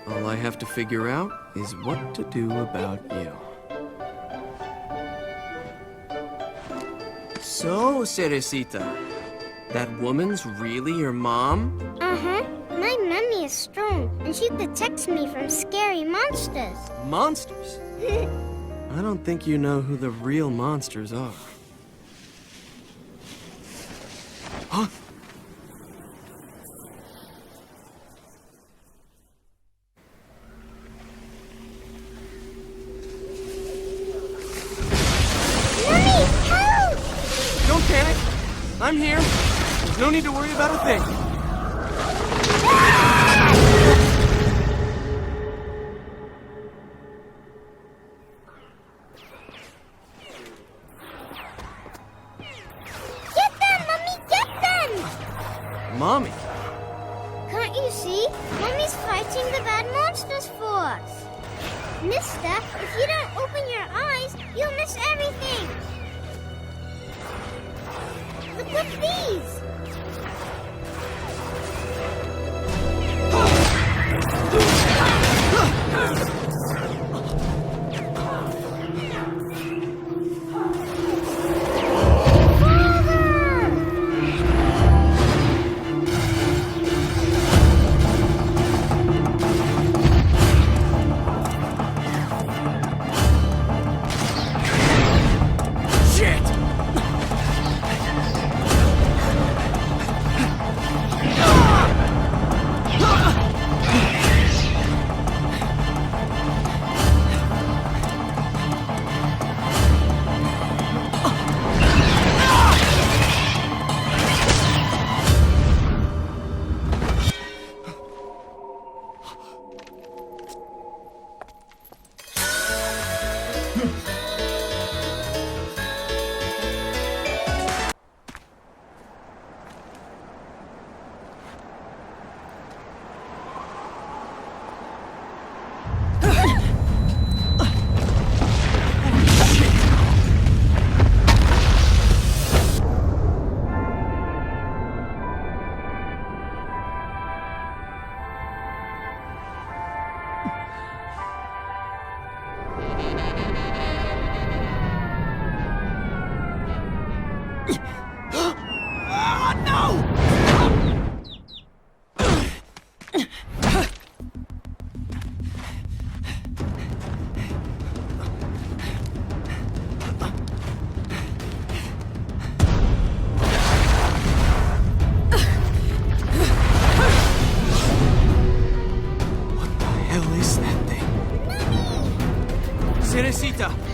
all I have to figure out is what to do about you. So, Cerecita, that woman's really your mom? Uh-huh. My mummy is strong, and she protects me from scary monsters. Monsters? I don't think you know who the real monsters are. Huh? Mummy! There's no need to worry about a thing. Get them, Mummy, get them! Mommy? Can't you see? Mummy's fighting the bad monsters for us. Mister, if you don't open your eyes, you'll miss everything. Look at these.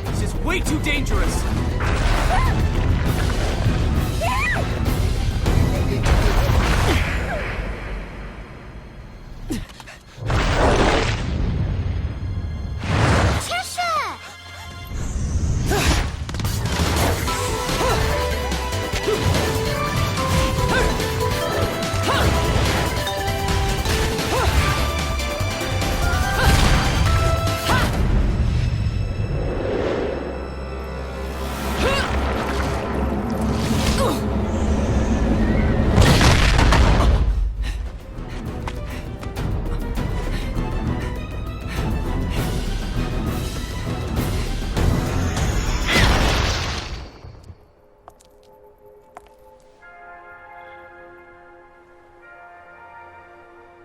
This is way too dangerous.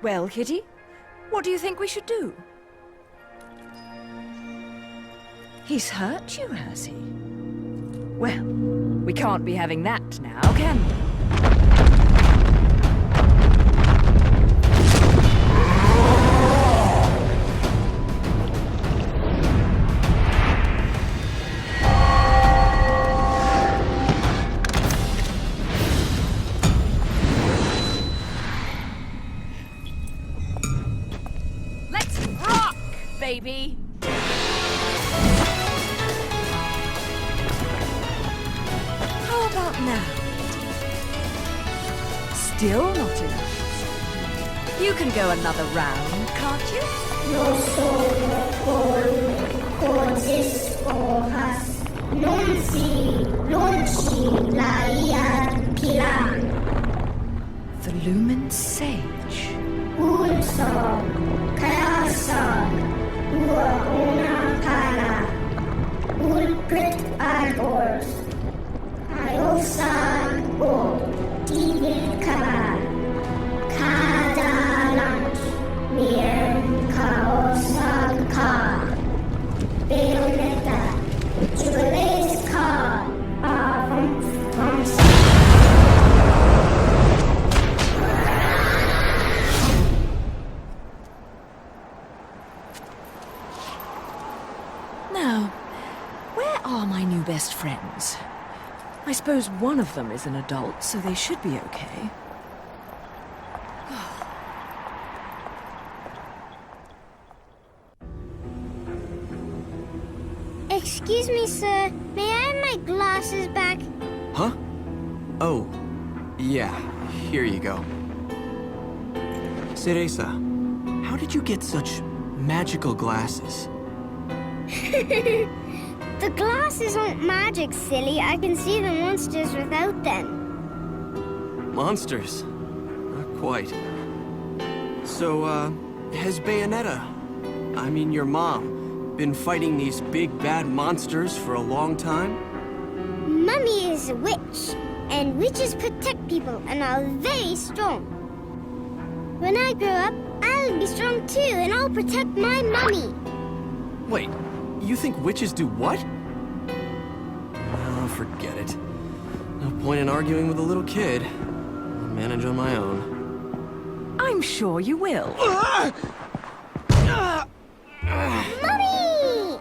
Well, Kitty, what do you think we should do? He's hurt you, has he? Well, we can't be having that now, can we? Baby. How about now? Still not enough. You can go another round, can't you? Lo solo codiscoras non ci laian pilan. The Lumen Sage. Ulsom, Kayasan, una pala, ulprit arbors, ayosan o tigil kaban, kadalant, mir kaosan ka, Bayonetta, jubilees ka, from Now, where are my new best friends? I I suppose one of them is an adult, so they should be okay. Excuse me, sir. May I have my glasses back? Huh? Oh, yeah. Here you go. Cereza, how did you get such magical glasses? The glasses aren't magic, silly. I can see the monsters without them. Monsters? Not quite. So, has Bayonetta, I mean your mom, been fighting these big bad monsters for a long time? Mummy is a witch, and witches protect people and are very strong. When I grow up, I'll be strong too, and I'll protect my mummy. Wait, you think witches do what? Oh, forget it. No point in arguing with a little kid. I'll manage on my own. I'm sure you will. Mummy!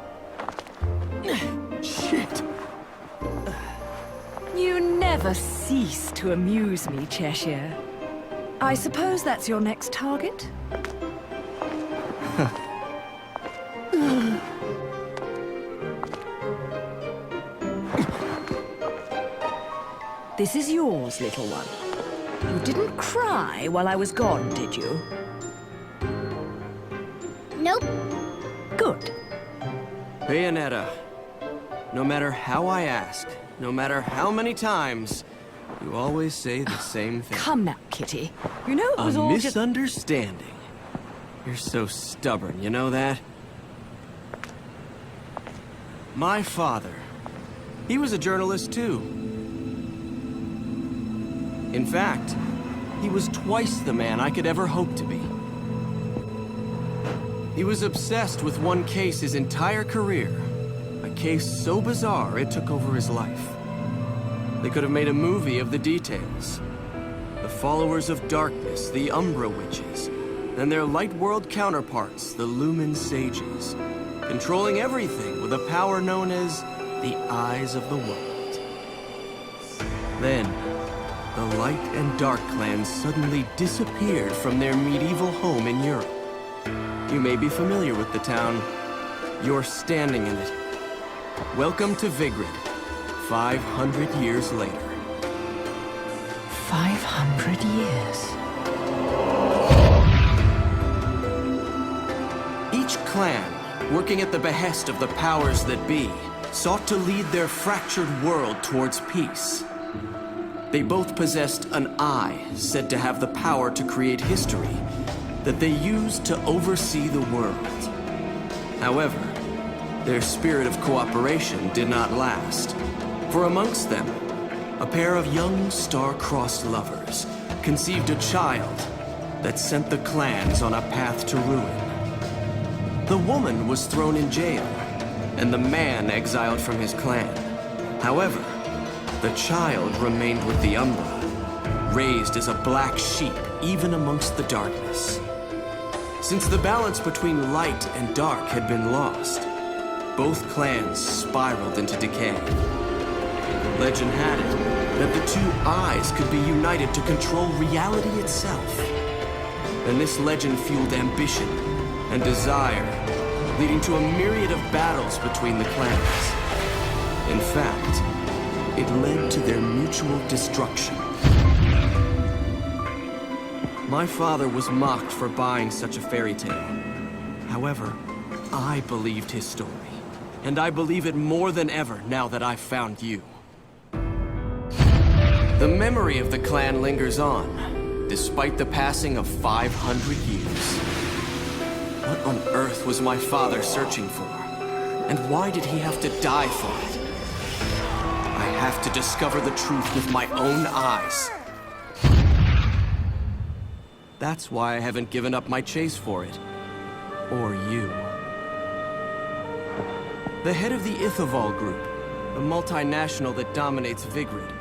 Shit. You never cease to amuse me, Cheshire. I suppose that's your next target? This is yours, little one. You didn't cry while I was gone, did you? Nope. Good. Bayonetta, no matter how I ask, no matter how many times, you always say the same thing. Come now, Kitty. You know it was A all just... misunderstanding. You're so stubborn, you know that? My father, he was a journalist too. In fact, he was twice the man I could ever hope to be. He was obsessed with one case his entire career. A case so bizarre it took over his life. They could have made a movie of the details. The followers of darkness, the Umbra Witches, and their light world counterparts, the Lumen Sages, controlling everything with a power known as the Eyes of the World. Then, the Light and Dark clans suddenly disappeared from their medieval home in Europe. You may be familiar with the town. You're standing in it. Welcome to Vigrid, 500 years later. 500 years. Each clan, working at the behest of the powers that be, sought to lead their fractured world towards peace. They both possessed an eye said to have the power to create history that they used to oversee the world. However, their spirit of cooperation did not last, for amongst them, a pair of young star-crossed lovers conceived a child that sent the clans on a path to ruin. The woman was thrown in jail, and the man exiled from his clan. However, the child remained with the Umbra, raised as a black sheep even amongst the darkness. Since the balance between light and dark had been lost, both clans spiraled into decay. Legend had it that the two eyes could be united to control reality itself. And this legend fueled ambition and desire, leading to a myriad of battles between the clans. In fact, it led to their mutual destruction. My father was mocked for buying such a fairy tale. However, I believed his story. And I believe it more than ever now that I've found you. The memory of the clan lingers on, despite the passing of 500 years. What on earth was my father searching for? And why did he have to die for it? I have to discover the truth with my own eyes. That's why I haven't given up my chase for it. Or you. The head of the Ithaval Group, the multinational that dominates Vigrid,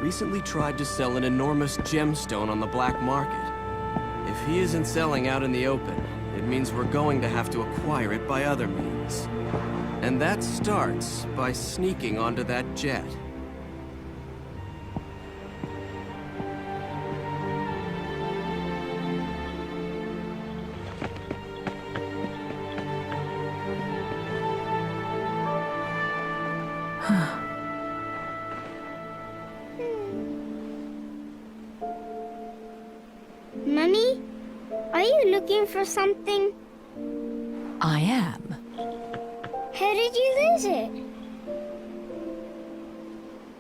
recently tried to sell an enormous gemstone on the black market. If he isn't selling out in the open, it means we're going to have to acquire it by other means. And that starts by sneaking onto that jet. Mummy, are you looking for something? I am. How did you lose it?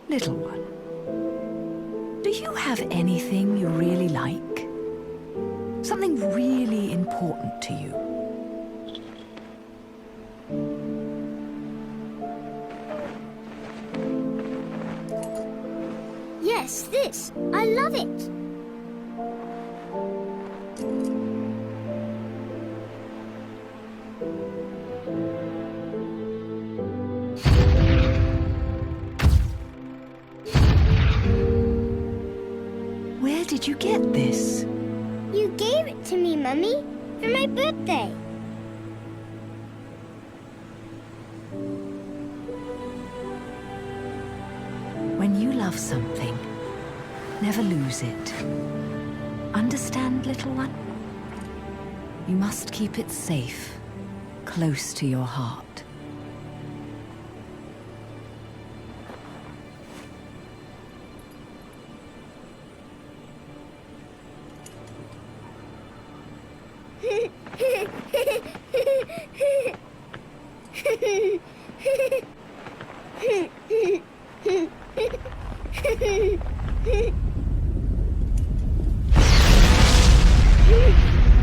Little one, do you have anything you really like? Something really important to you? Yes, this. I love it. Where did you get this? You gave it to me, Mummy, for my birthday. When you love something, never lose it. Understand, little one? You must keep it safe, close to your heart.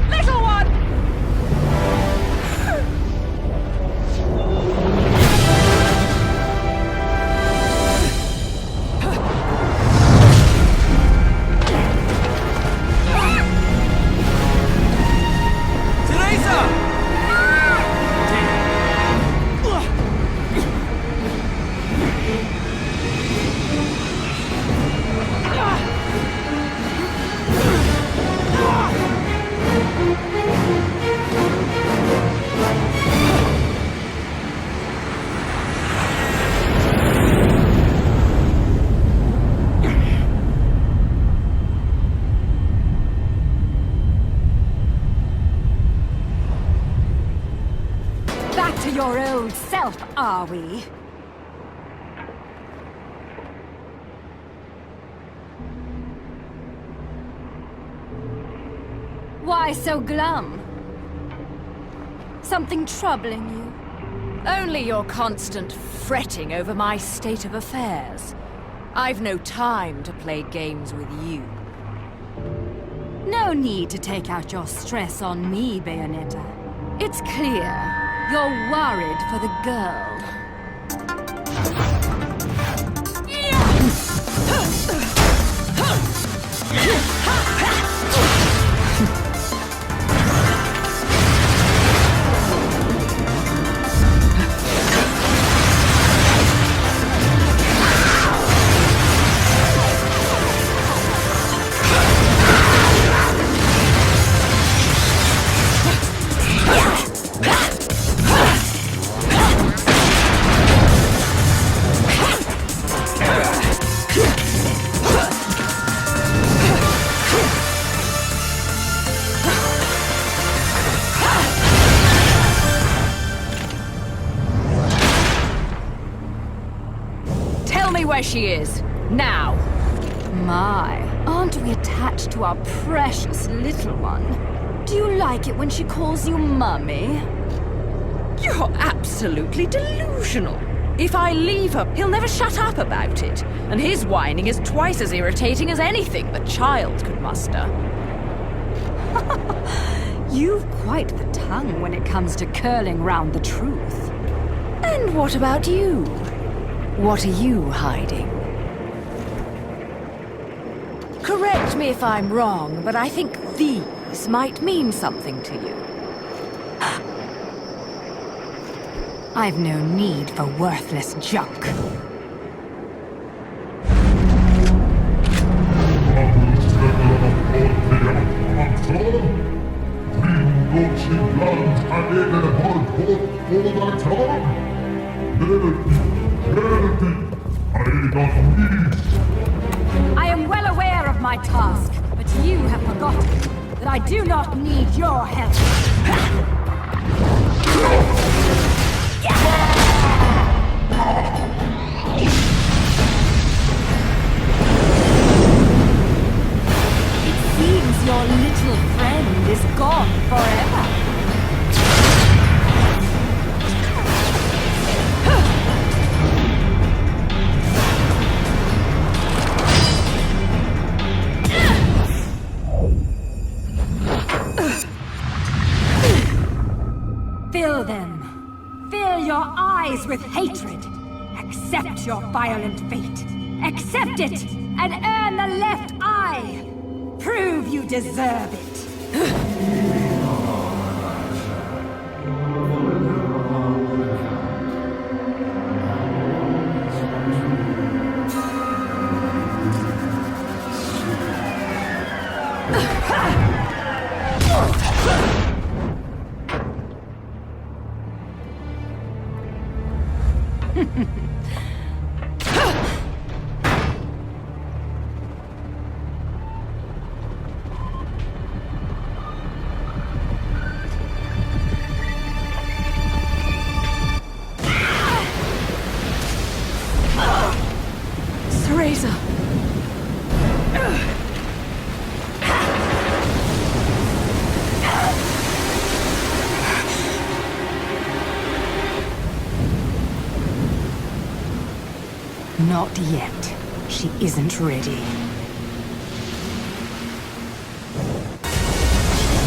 Little one! Back to your old self, are we? Why so glum? Something troubling you? Only your constant fretting over my state of affairs. I've no time to play games with you. No need to take out your stress on me, Bayonetta. It's clear you're worried for the girl. Where she is, now. My, aren't we attached to our precious little one? Do you like it when she calls you Mummy? You're absolutely delusional. If I leave her, he'll never shut up about it. And his whining is twice as irritating as anything the child could muster. You've quite the tongue when it comes to curling round the truth. And what about you? What are you hiding? Correct me if I'm wrong, but I think these might mean something to you. I've no need for worthless junk. I am well aware of my task, but you have forgotten that I do not need your help. It seems Your little friend is gone forever. Fill them. Fill your eyes with hatred. Accept your violent fate. Accept it and earn the left eye. Prove you deserve it. Razor. Not yet. She isn't ready.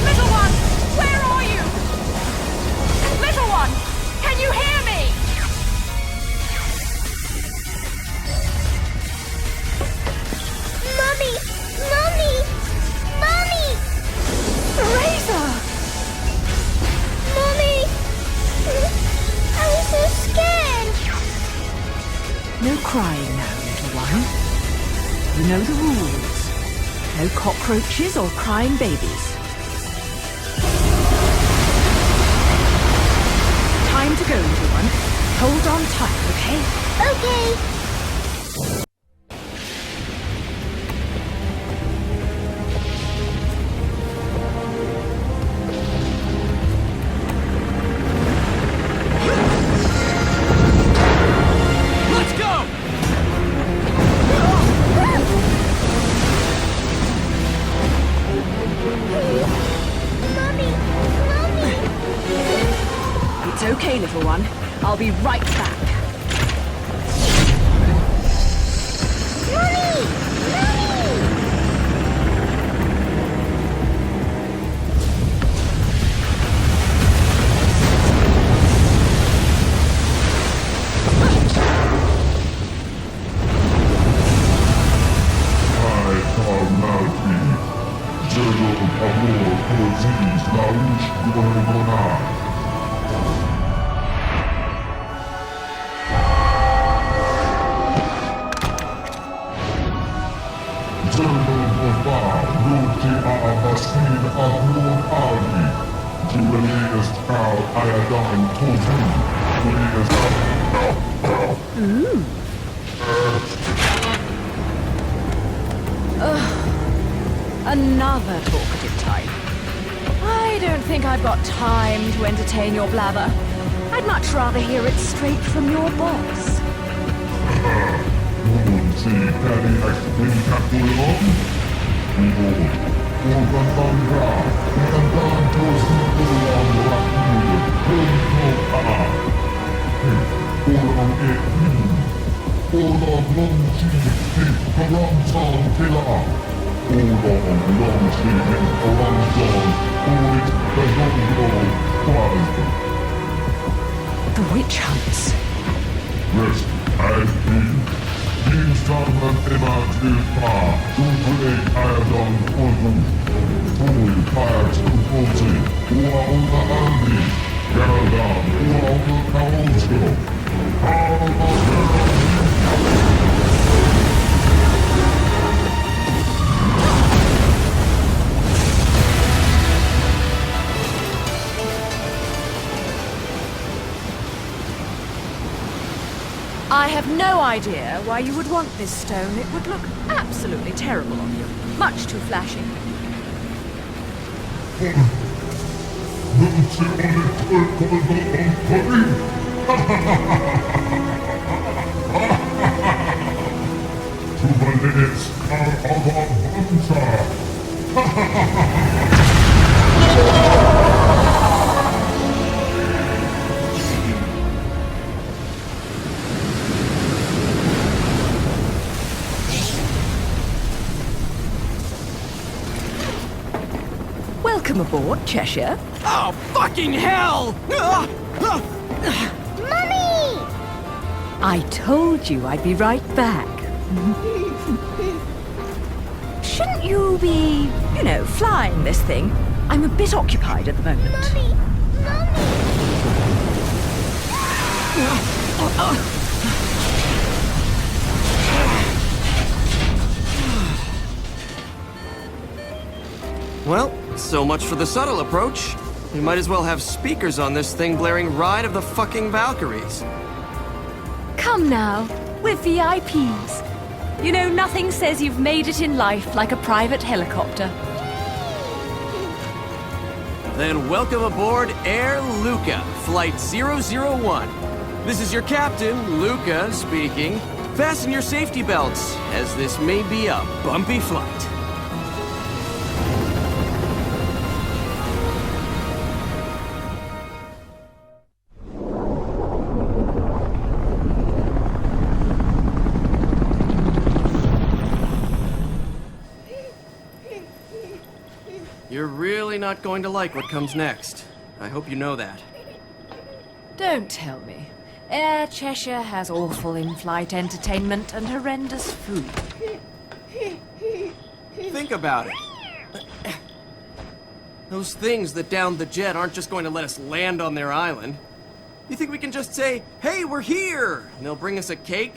Little one, where are you? Little one, can you hear me? Mommy! Mommy! Mommy! Razor! Mommy! I was so scared! No crying now, little one. You know the rules. No cockroaches or crying babies. Time to go, little one. Hold on tight, okay? Okay. Okay, little one. I'll be right back. Mommy! Another talkative type. I don't think I've got time to entertain your blabber. I'd much rather hear it straight from your boss. The witch hunts. Rest, I've been. Installment ematypa, Google Iodon Quantum, Fully Fires Composing, Uauna Andi, Garadan, Uauna Kaonsko, I have no idea why you would want this stone. It would look absolutely terrible on you. Much too flashy. Welcome aboard, Cheshire. Oh, fucking hell! Mummy! I told you I'd be right back. Shouldn't you be, flying this thing? I'm a bit occupied at the moment. Mummy! Well, so much for the subtle approach. We might as well have speakers on this thing blaring Ride of the fucking Valkyries. Come now, we're VIPs. You know, nothing says you've made it in life like a private helicopter. Then welcome aboard Air Luca, Flight 001. This is your captain, Luca, speaking. Fasten your safety belts, as this may be a bumpy flight. You're really not going to like what comes next. I hope you know that. Don't tell me. Air Cheshire has awful in-flight entertainment and horrendous food. Think about it. Those things that downed the jet aren't just going to let us land on their island. You think we can just say, "Hey, we're here!" and they'll bring us a cake?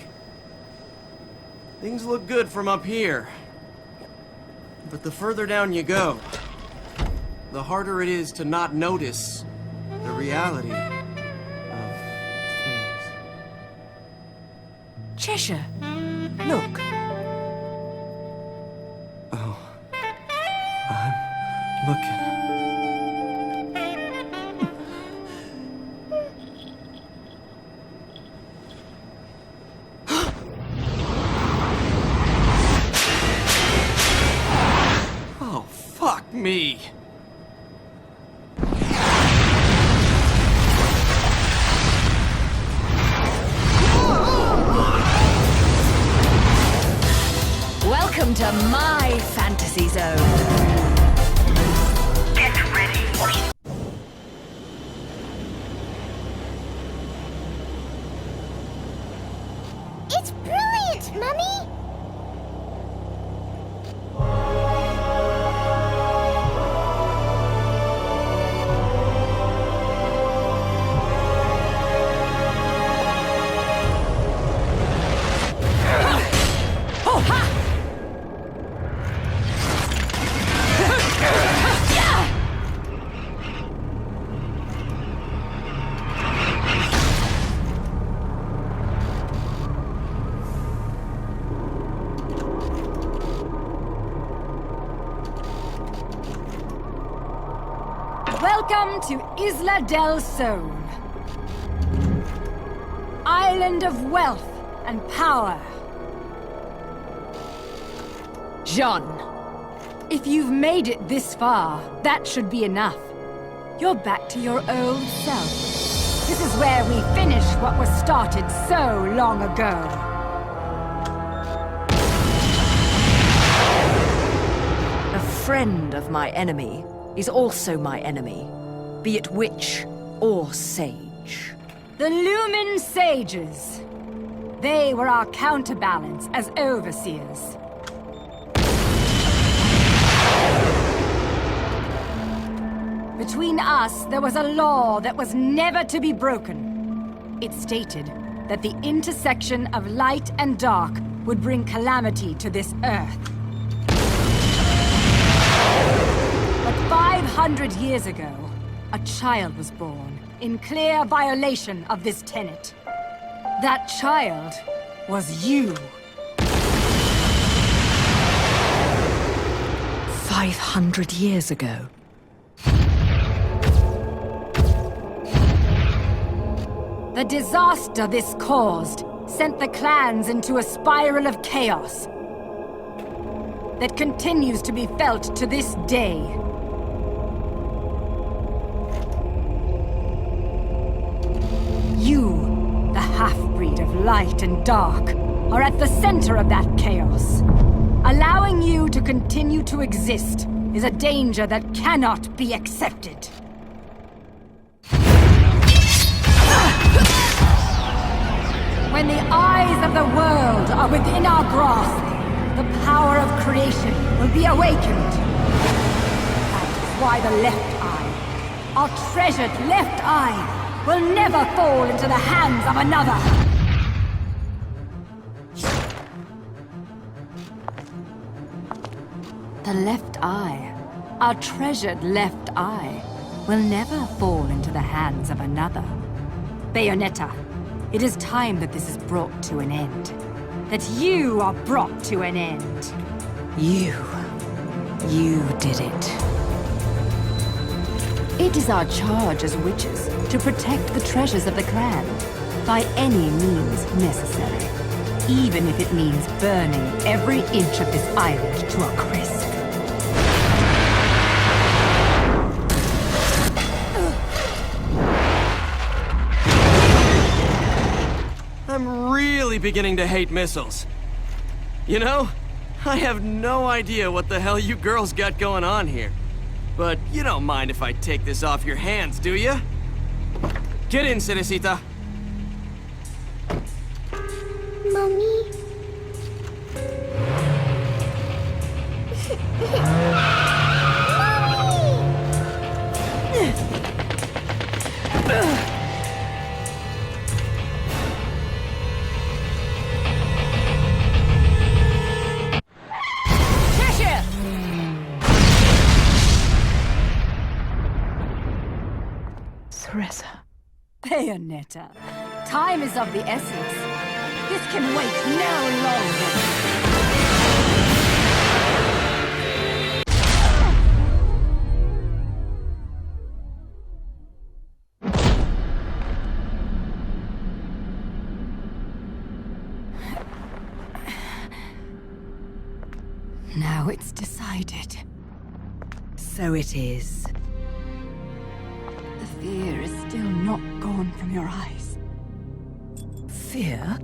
Things look good from up here. But the further down you go, the harder it is to not notice the reality of things. Cheshire, look. Oh, I'm looking. Oh, fuck me. Welcome to my fantasy zone. Get ready. It's brilliant, Mummy! Oh, ha! Welcome to Isla del Sol. Island of wealth and power. Jean, if you've made it this far, that should be enough. You're back to your old self. This is where we finish what was started so long ago. A friend of my enemy is also my enemy, be it witch or sage. The Lumen Sages. They were our counterbalance as overseers. Between us, there was a law that was never to be broken. It stated that the intersection of light and dark would bring calamity to this earth. But 500 years ago, a child was born in clear violation of this tenet. That child was you. 500 years ago. The disaster this caused sent the clans into a spiral of chaos. that continues to be felt to this day. You, the half-breed of light and dark, are at the center of that chaos. Allowing you to continue to exist is a danger that cannot be accepted. When the eyes of the world are within our grasp, the power of creation will be awakened. That is why the left eye, our treasured left eye, will never fall into the hands of another. The left eye, our treasured left eye, will never fall into the hands of another. Bayonetta, it is time that this is brought to an end. That you are brought to an end. You did it. It is our charge as witches to protect the treasures of the clan by any means necessary. Even if it means burning every inch of this island to a crisp. I'm really beginning to hate missiles. You know, I have no idea what the hell you girls got going on here. But you don't mind if I take this off your hands, do you? Get in, Cerecita. Mommy. Bayonetta, time is of the essence. This can wait no longer. Now it's decided. So it is. The fear is still not gone from your eyes. Fear?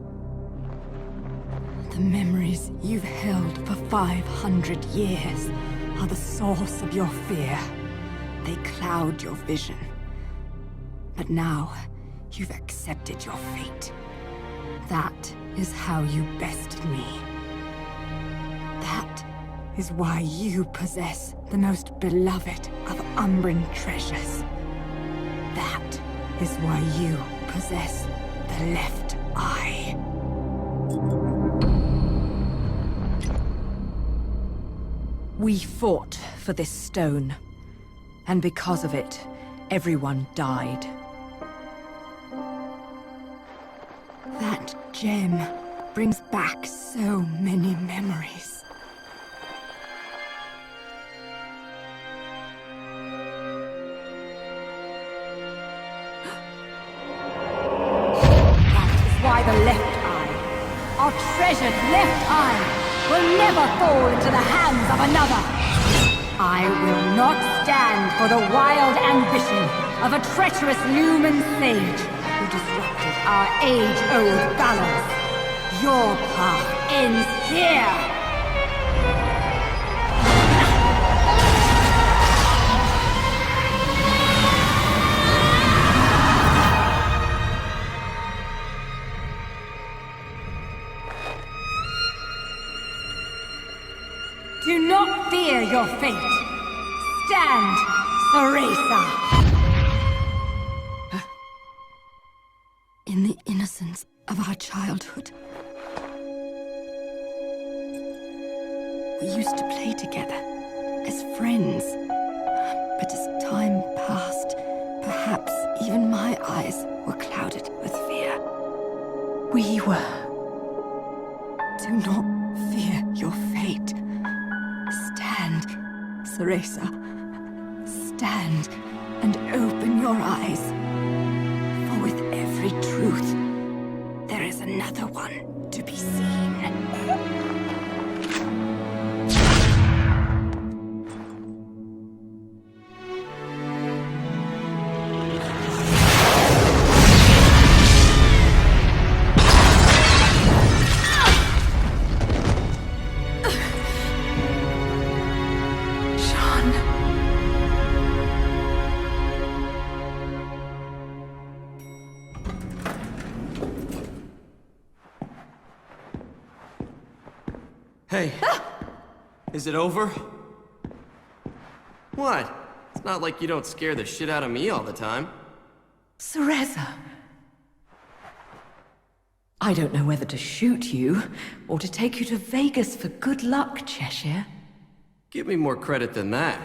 The memories you've held for 500 years are the source of your fear. They cloud your vision. But now, you've accepted your fate. That is how you bested me. That is why you possess the most beloved of Umbran treasures. That is why you possess the left eye. We fought for this stone, and because of it, everyone died. That gem brings back so many memories. Why the left eye, our treasured left eye, will never fall into the hands of another. I will not stand for the wild ambition of a treacherous Lumen sage who disrupted our age-old balance. Your path ends here. Do not fear your fate. Stand, Cereza. In the innocence of our childhood, we used to play together as friends. But as time passed, perhaps even my eyes were clouded with fear. We were. Do not fear your fate. Stand, Cereza. Stand and open your eyes. For with every truth, there is another one to be seen. Hey, is it over? What? It's not like you don't scare the shit out of me all the time. Cereza. I don't know whether to shoot you, or to take you to Vegas for good luck, Cheshire. Give me more credit than that.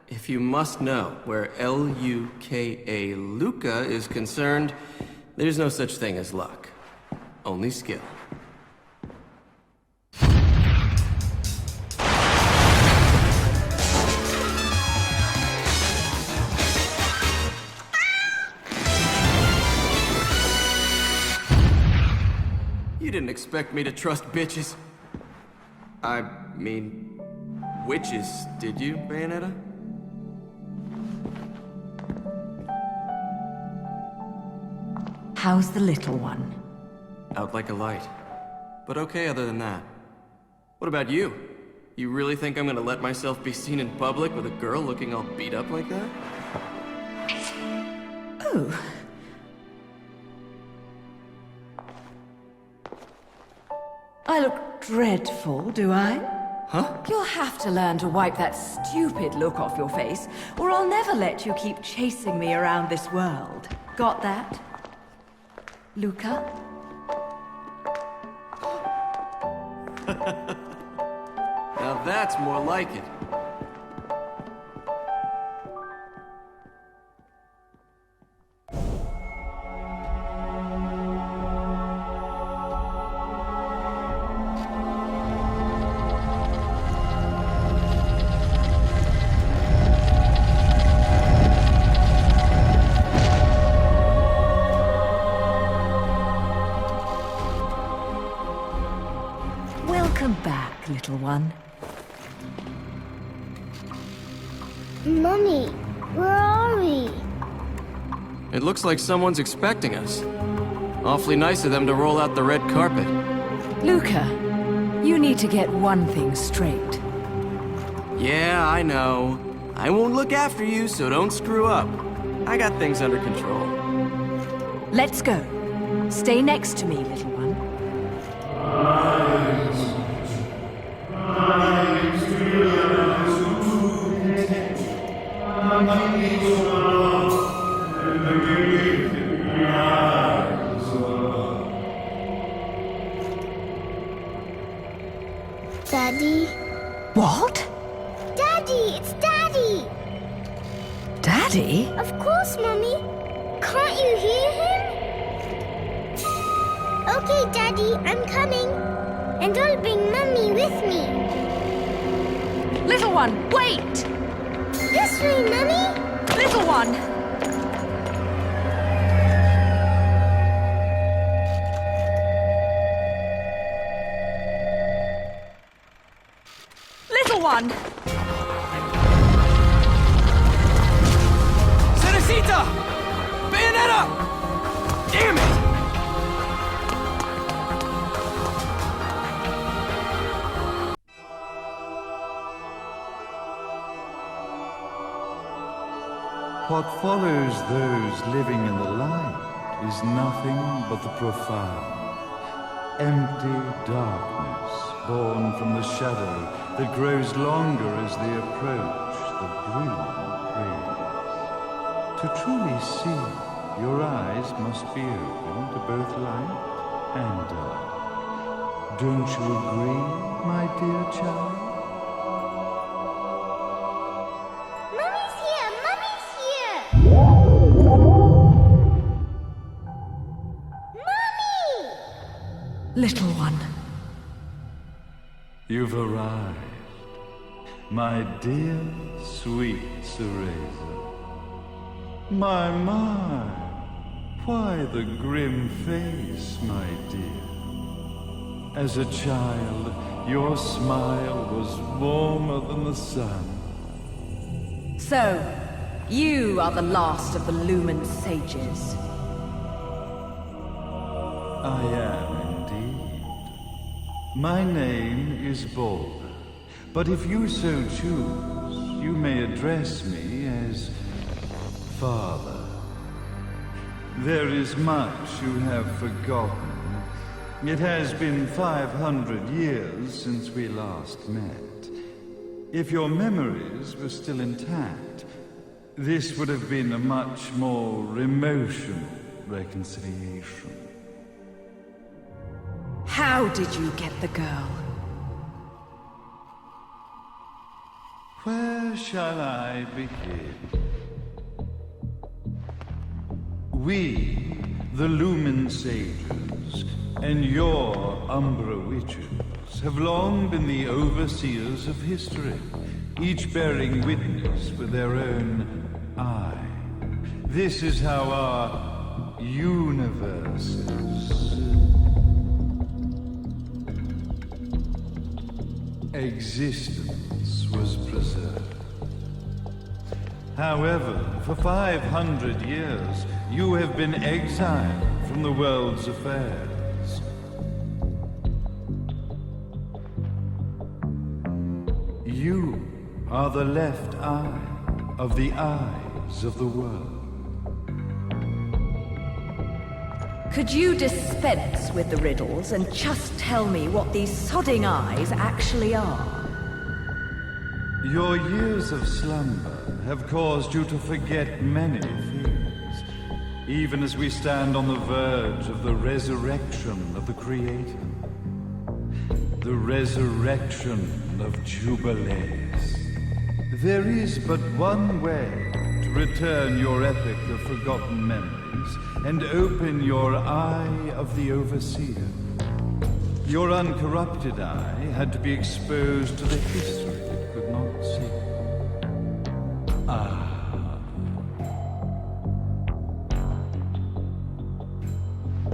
If you must know where L-U-K-A Luca is concerned, there's no such thing as luck. Only skill. You didn't expect me to trust bitches. I mean, witches, did you, Bayonetta? How's the little one? Out like a light. But okay other than that. What about you? You really think I'm gonna let myself be seen in public with a girl looking all beat up like that? Oh. I look dreadful, do I? Huh? You'll have to learn to wipe that stupid look off your face, or I'll never let you keep chasing me around this world. Got that? Luca? Now that's more like it. Welcome back, little one. Mummy, where are we? It looks like someone's expecting us. Awfully nice of them to roll out the red carpet. Luca, you need to get one thing straight. Yeah, I know. I won't look after you, so don't screw up. I got things under control. Let's go. Stay next to me, little one. Daddy? What? Daddy, it's Daddy! Daddy? Of course, Mummy. Can't you hear him? Okay, Daddy, I'm coming. And I'll bring Mummy with me. Little one, wait! This way, Mummy. Little one! Little one! Cerecita! Bayonetta! Damn it! What follows those living in the light is nothing but the profound, empty darkness born from the shadow that grows longer as they approach the brilliant breeze. To truly see, your eyes must be open to both light and dark. Don't you agree, my dear child? Mummy's here! Mummy's here! Mummy! Little one. You've arrived, my dear, sweet Cereza. My, why the grim face, my dear? As a child, your smile was warmer than the sun. So, you are the last of the Lumen sages. I am indeed. My name is Balder, but if you so choose, you may address me as Father. There is much you have forgotten, It has been 500 years since we last met. If your memories were still intact, this would have been a much more emotional reconciliation. How did you get the girl? Where shall I begin? We, the Lumen Sages, and your Umbra Witches, have long been the overseers of history, each bearing witness with their own eye. This is how our universe's existence was preserved. However, for 500 years, you have been exiled from the world's affairs. You are the left eye of the eyes of the world. Could you dispense with the riddles and just tell me what these sodding eyes actually are? Your years of slumber have caused you to forget many things, even as we stand on the verge of the resurrection of the Creator. The resurrection of Jubilees. There is but one way to return your epic of forgotten memories and open your eye of the Overseer. Your uncorrupted eye had to be exposed to the history it could not see.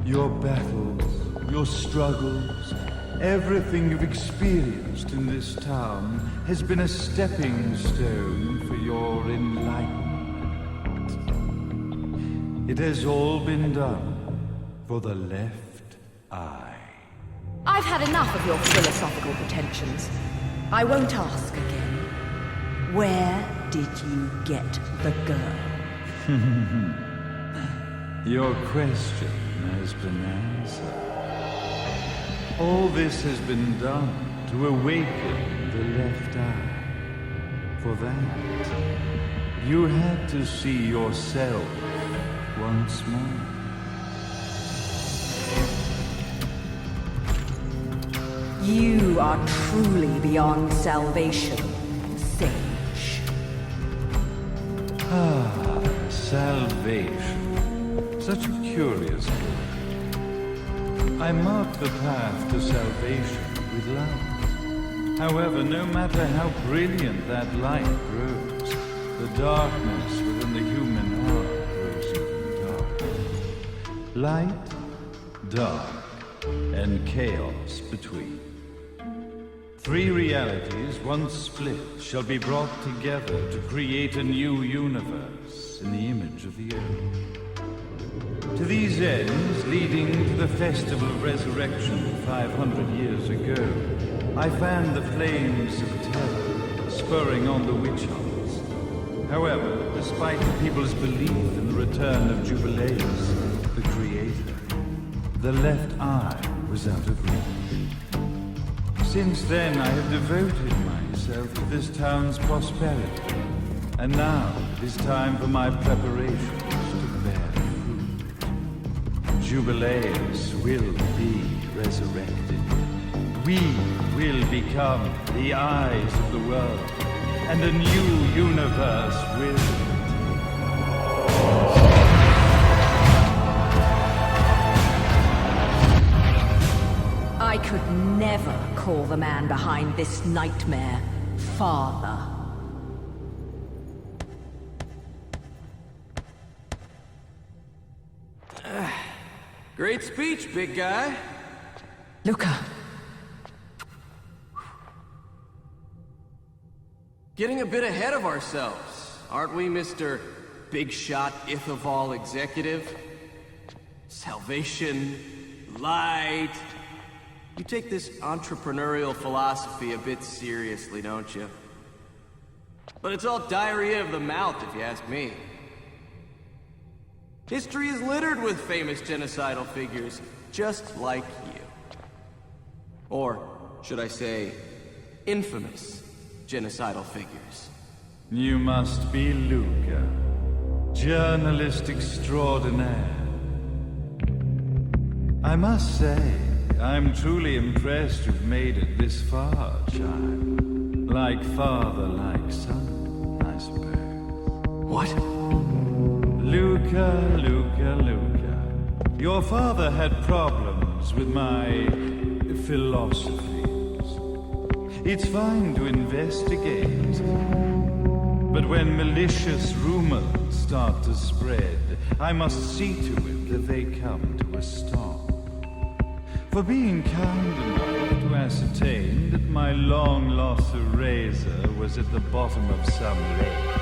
Your battles, your struggles, everything you've experienced in this town has been a stepping stone for your enlightenment. It has all been done for the left eye. I've had enough of your philosophical pretensions. I won't ask again. Where did you get the girl? Your question has been answered. All this has been done to awaken the left eye. For that, you had to see yourself once more. You are truly beyond salvation, sage. Salvation. Such a curious word. I mark the path to salvation with light. However, no matter how brilliant that light grows, the darkness within the human heart grows even darker. Light, dark, and chaos between. Three realities, once split, shall be brought together to create a new universe in the image of the earth. To these ends, leading to the Festival of Resurrection 500 years ago, I fanned the flames of terror, spurring on the witch hunts. However, despite the people's belief in the return of Jubilees, the Creator, the left eye was out of reach. Since then, I have devoted myself to this town's prosperity, and now it is time for my preparations to bear fruit. Jubilees will be resurrected. We will become the eyes of the world, and a new universe will. I could never call the man behind this nightmare father. Great speech, big guy. Luca. Getting a bit ahead of ourselves, aren't we, Mr. Big Shot Ithaval Executive? Salvation, light. You take this entrepreneurial philosophy a bit seriously, don't you? But it's all diarrhea of the mouth, if you ask me. History is littered with famous genocidal figures, just like you. Or, should I say, infamous genocidal figures. You must be Luca, journalist extraordinaire. I must say, I'm truly impressed you've made it this far, child. Like father, like son, I suppose. What? Luca. Your father had problems with my philosophies. It's fine to investigate, but when malicious rumors start to spread, I must see to it that they come to a stop. For being kind enough to ascertain that my long-lost eraser was at the bottom of some lake,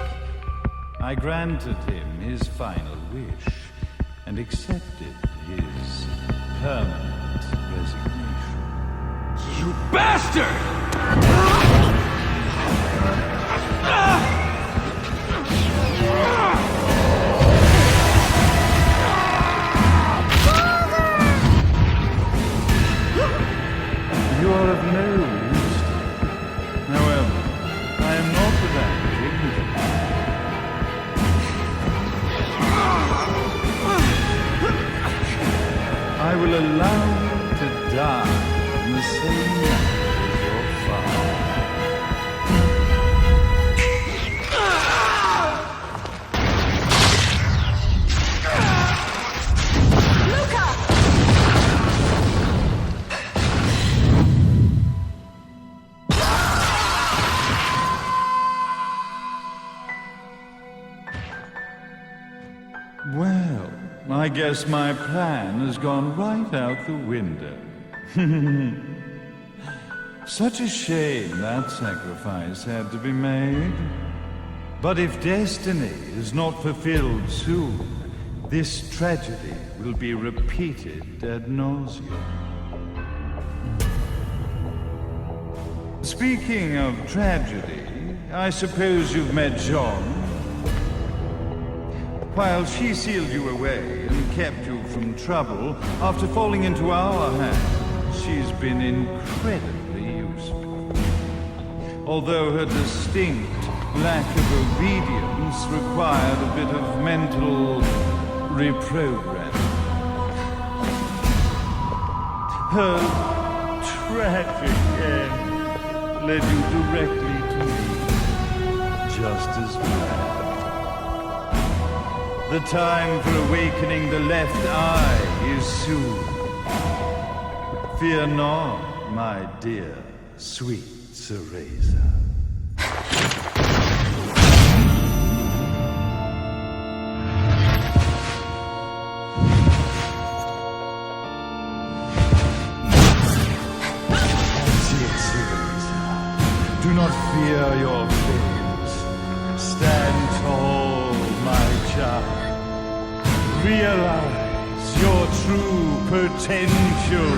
I granted him his final wish and accepted his permanent resignation. You bastard! You are of no use. However, I am not without dignity. I will allow you to die in the same night as your father. Well, I guess my plan has gone right out the window. Such a shame that sacrifice had to be made. But if destiny is not fulfilled soon, this tragedy will be repeated ad nauseum. Speaking of tragedy, I suppose you've met Jean. While she sealed you away and kept you from trouble, after falling into our hands, she's been incredibly useful. Although her distinct lack of obedience required a bit of mental reprogramming. Her tragic end led you directly to me, just as planned. The time for awakening the left eye is soon. Fear not, my dear, sweet Cereza. Dear Cereza, do not fear your fate. Stand tall, my child. Realize your true potential.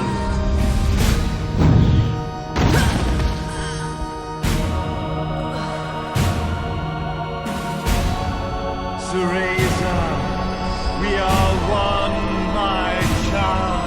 Cereza, we are one, my child.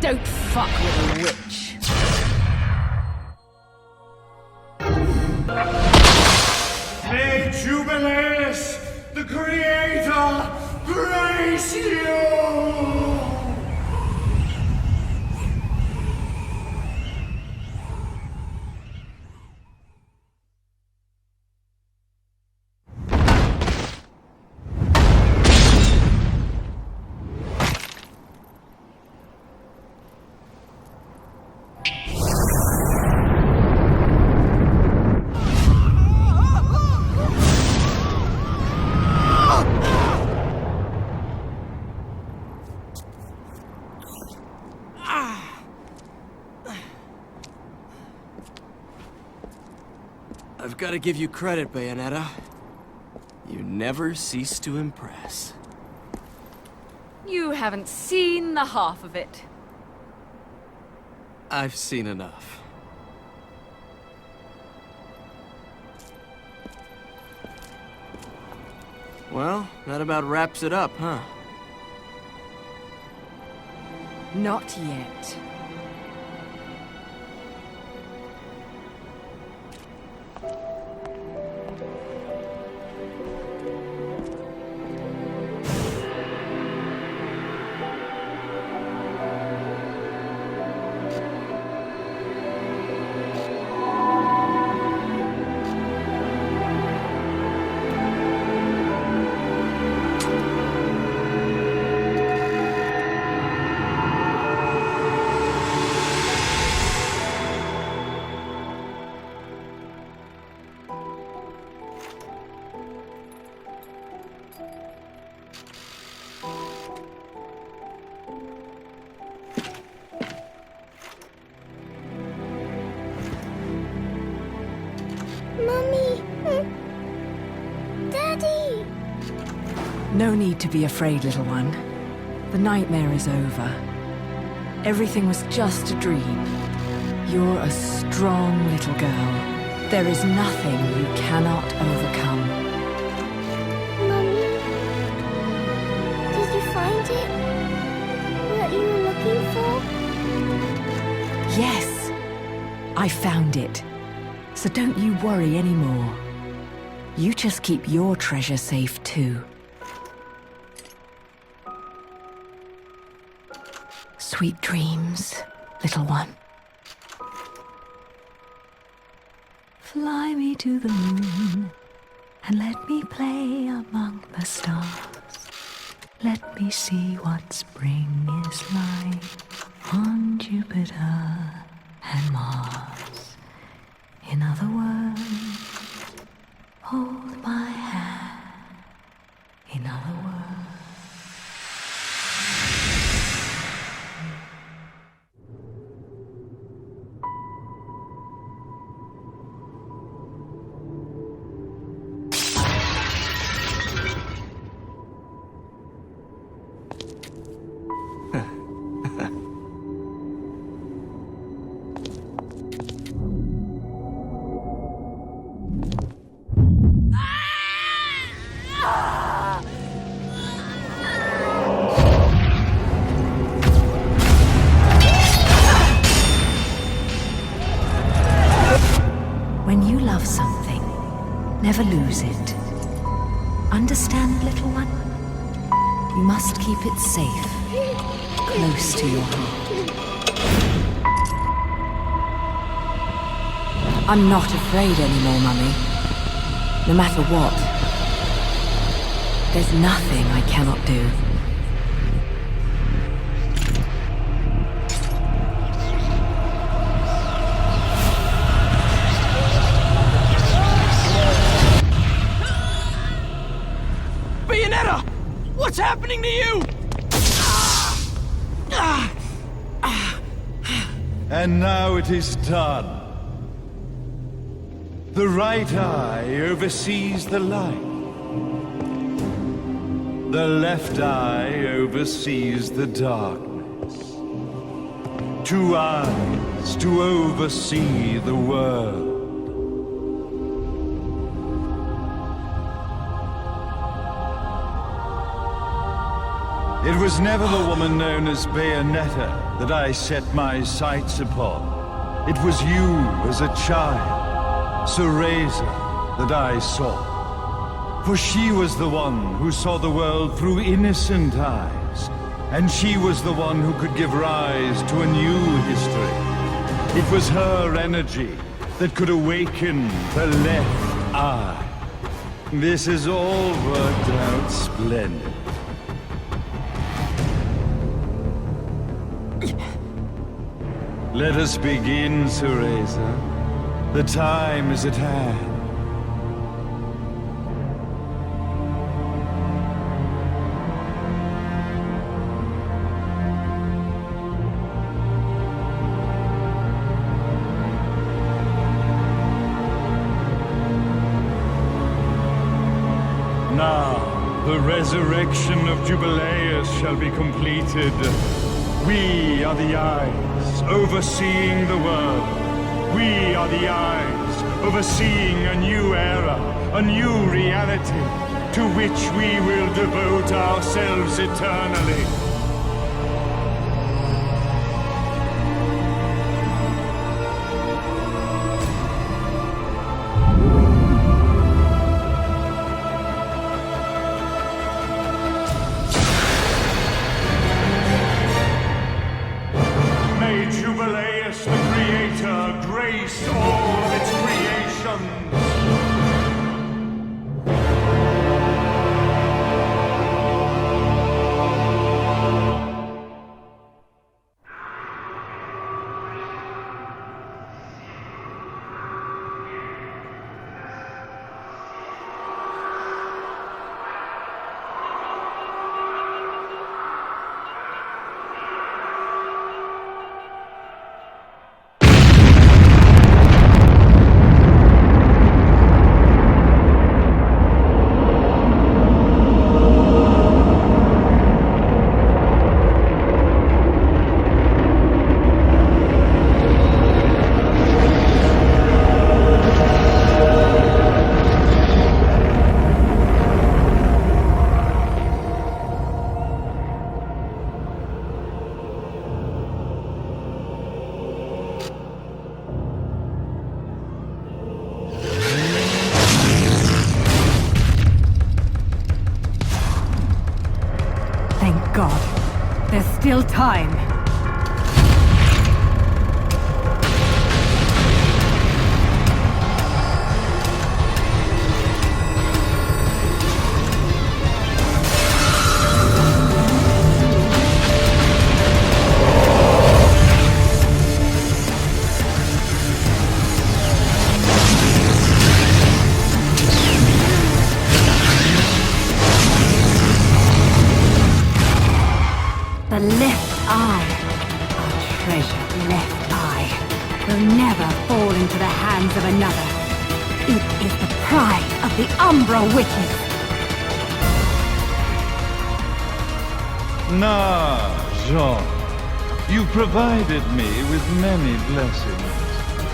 Don't fuck with a witch. May Jubileus, the Creator, grace you! I've got to give you credit, Bayonetta. You never cease to impress. You haven't seen the half of it. I've seen enough. Well, that about wraps it up, huh? Not yet. Mommy! Daddy! No need to be afraid, little one. The nightmare is over. Everything was just a dream. You're a strong little girl. There is nothing you cannot overcome. Mommy? Did you find it? What you were looking for? Yes, I found it. So don't you worry anymore. You just keep your treasure safe too. Sweet dreams, little one. Fly me to the moon and let me play among the stars. Let me see what spring is like on Jupiter and Mars. In other words, hold my hand. In other words. When you love something, never lose it. Understand, little one? You must keep it safe, close to your heart. I'm not afraid anymore, Mummy. No matter what. There's nothing I cannot do. Bayonetta! What's happening to you? And now it is done. The right eye oversees the light. The left eye oversees the darkness. Two eyes to oversee the world. It was never the woman known as Bayonetta that I set my sights upon. It was you as a child, Cereza, that I saw. For she was the one who saw the world through innocent eyes, and she was the one who could give rise to a new history. It was her energy that could awaken the left eye. This has all worked out splendid. Let us begin, Cereza. The time is at hand. resurrection of Jubileus shall be completed. We are the eyes overseeing the world. We are the eyes overseeing a new era, a new reality, to which we will devote ourselves eternally. Jubileus, the Creator, grace all of its creations. Thank God. There's still time. The left eye, our treasured left eye, will never fall into the hands of another. It is the pride of the Umbra Witches. Nah, Jean. You provided me with many blessings.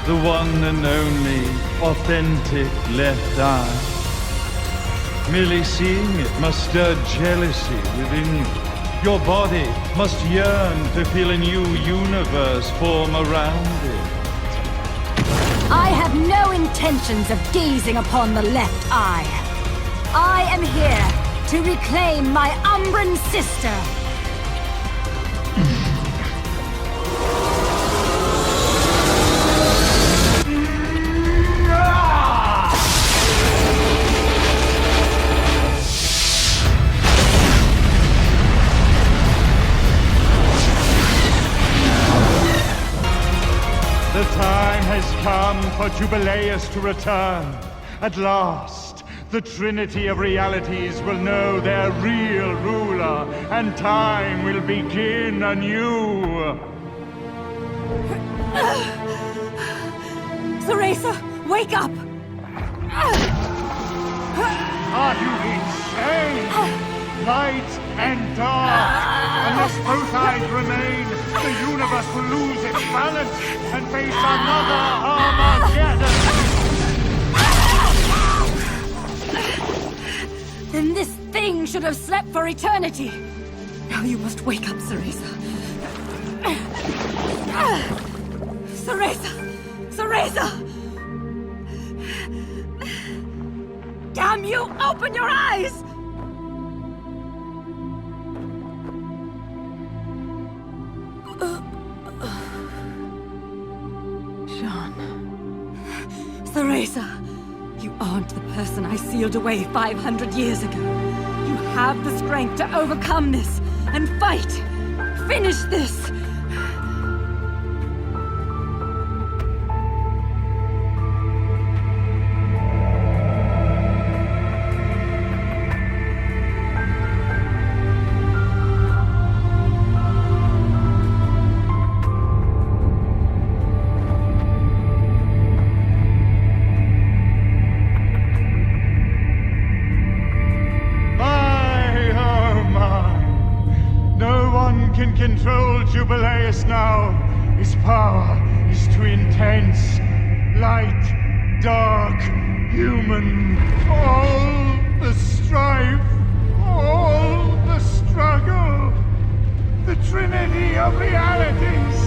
The one and only authentic left eye. Merely seeing it must stir jealousy within you. Your body must yearn to feel a new universe form around it. I have no intentions of gazing upon the left eye. I am here to reclaim my Umbran sister. The time has come for Jubileus to return. At last, the Trinity of Realities will know their real ruler, and time will begin anew. Cereza, wake up! Are you insane? Light and dark. Unless both eyes remain, the universe will lose its balance and face another Armageddon. Then this thing should have slept for eternity. Now you must wake up, Cereza. Cereza! Cereza! Damn you! Open your eyes! Cereza, you aren't the person I sealed away 500 years ago. You have the strength to overcome this and fight. Finish this. soul Jubileus now. His power is too intense. Light, dark, human. All the strife, all the struggle. The trinity of realities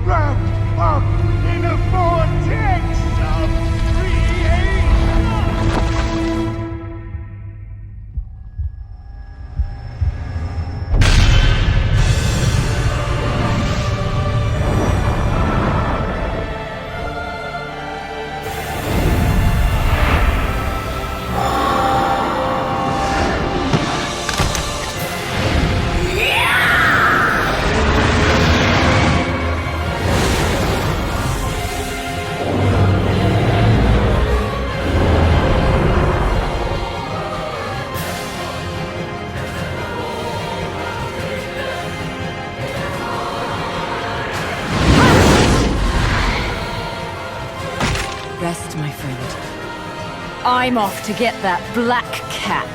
wrapped up in a vortex of creation. Rest, my friend. I'm off to get that black cat.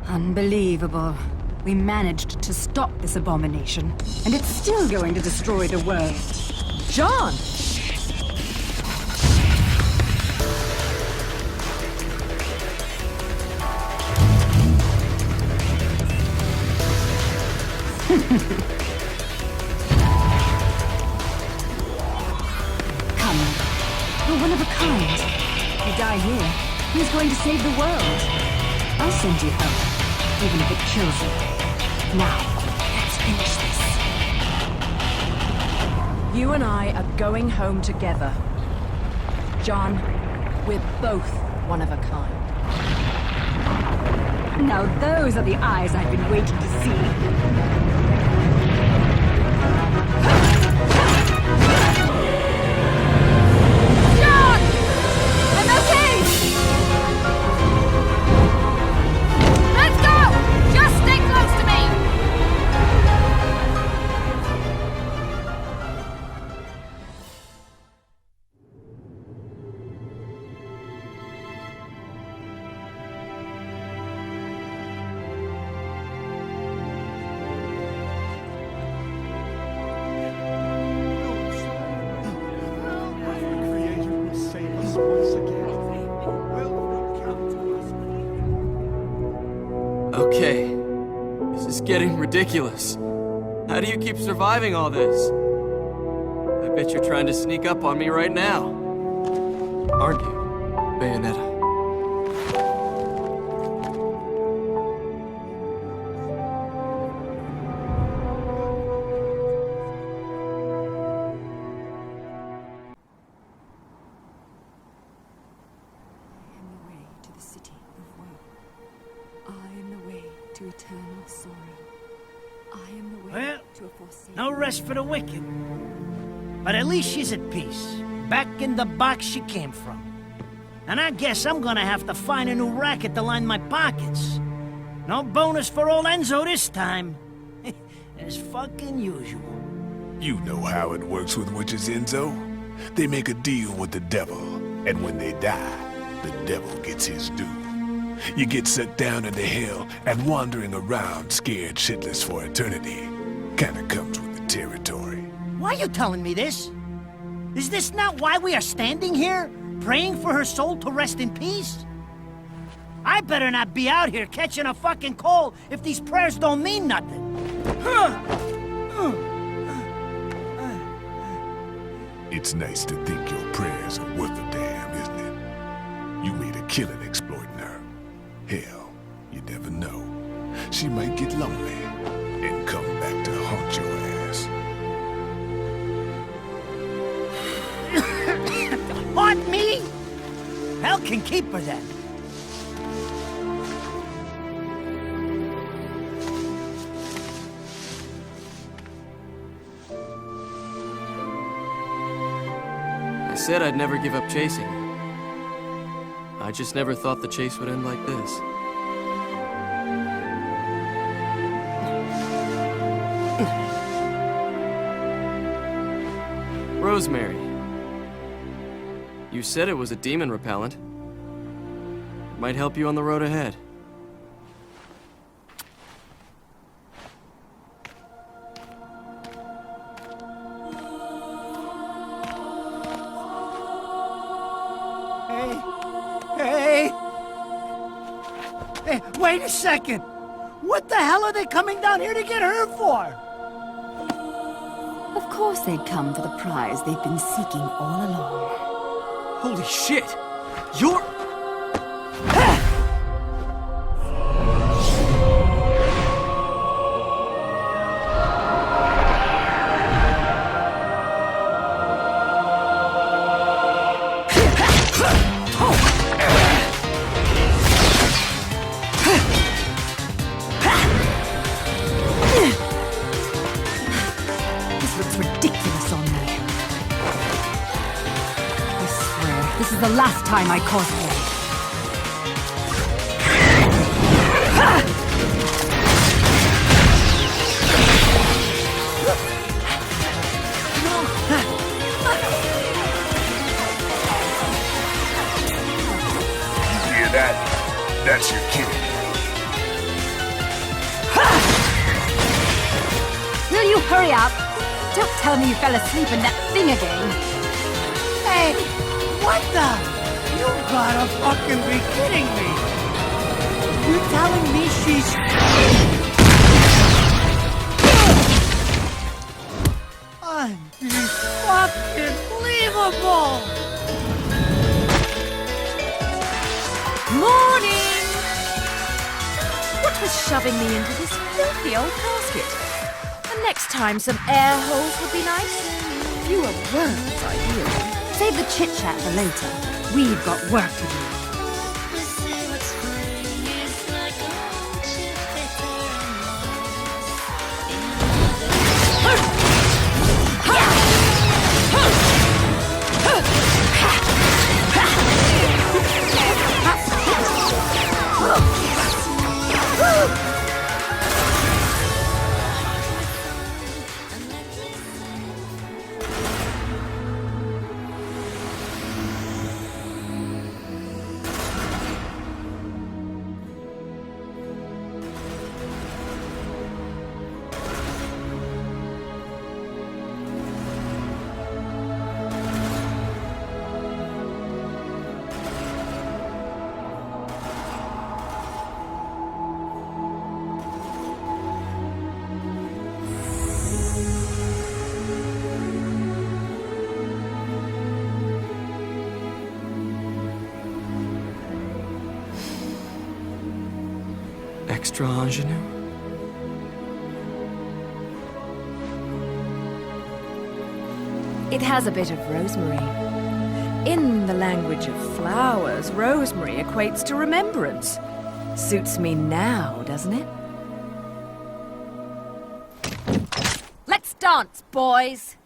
Unbelievable. We managed to stop this abomination, and it's still going to destroy the world. John! Come. You're one of a kind. You die here, who's going to save the world? I'll send you home, even if it kills you. Now, let's finish this. You and I are going home together. John, we're both one of a kind. Now those are the eyes I've been waiting to see. Okay, this is getting ridiculous. How do you keep surviving all this? I bet you're trying to sneak up on me right now. Aren't you, Bayonetta? to eternal sorrow. I am the way Well, to a forsaken... no rest for the wicked. But at least she's at peace, back in the box she came from. And I guess I'm gonna have to find a new racket to line my pockets. No bonus for old Enzo this time. As fucking usual. You know how it works with witches, Enzo. They make a deal with the devil, and when they die, the devil gets his due. You get sucked down into hell and wandering around scared shitless for eternity. Kinda comes with the territory. Why are you telling me this? Is this not why we are standing here? Praying for her soul to rest in peace? I better not be out here catching a fucking cold if these prayers don't mean nothing. It's nice to think your prayers are worth a damn, isn't it? You made a killing exploiting her. Hell, you never know. She might get lonely and come back to haunt your ass. Haunt me? Hell can keep her then. I said I'd never give up chasing. I just never thought the chase would end like this. Rosemary. You said it was a demon repellent. It might help you on the road ahead. Hey, wait a second! What the hell are they coming down here to get her for? Of course they'd come for the prize they've been seeking all along. Holy shit! You're... This is the last time I cosplay. You hear that? That's your kid. Will you hurry up? Don't tell me you fell asleep in that thing again. Hey, what the? You gotta fucking be kidding me! You telling me she's... Unfucking believable! Morning! What was shoving me into this filthy old casket? And next time some air holes would be nice. Fewer words, ideally. Save the chit-chat for later. We've got work to do. Extra ingenue? It has a bit of rosemary. In the language of flowers, rosemary equates to remembrance. Suits me now, doesn't it? chance, boys.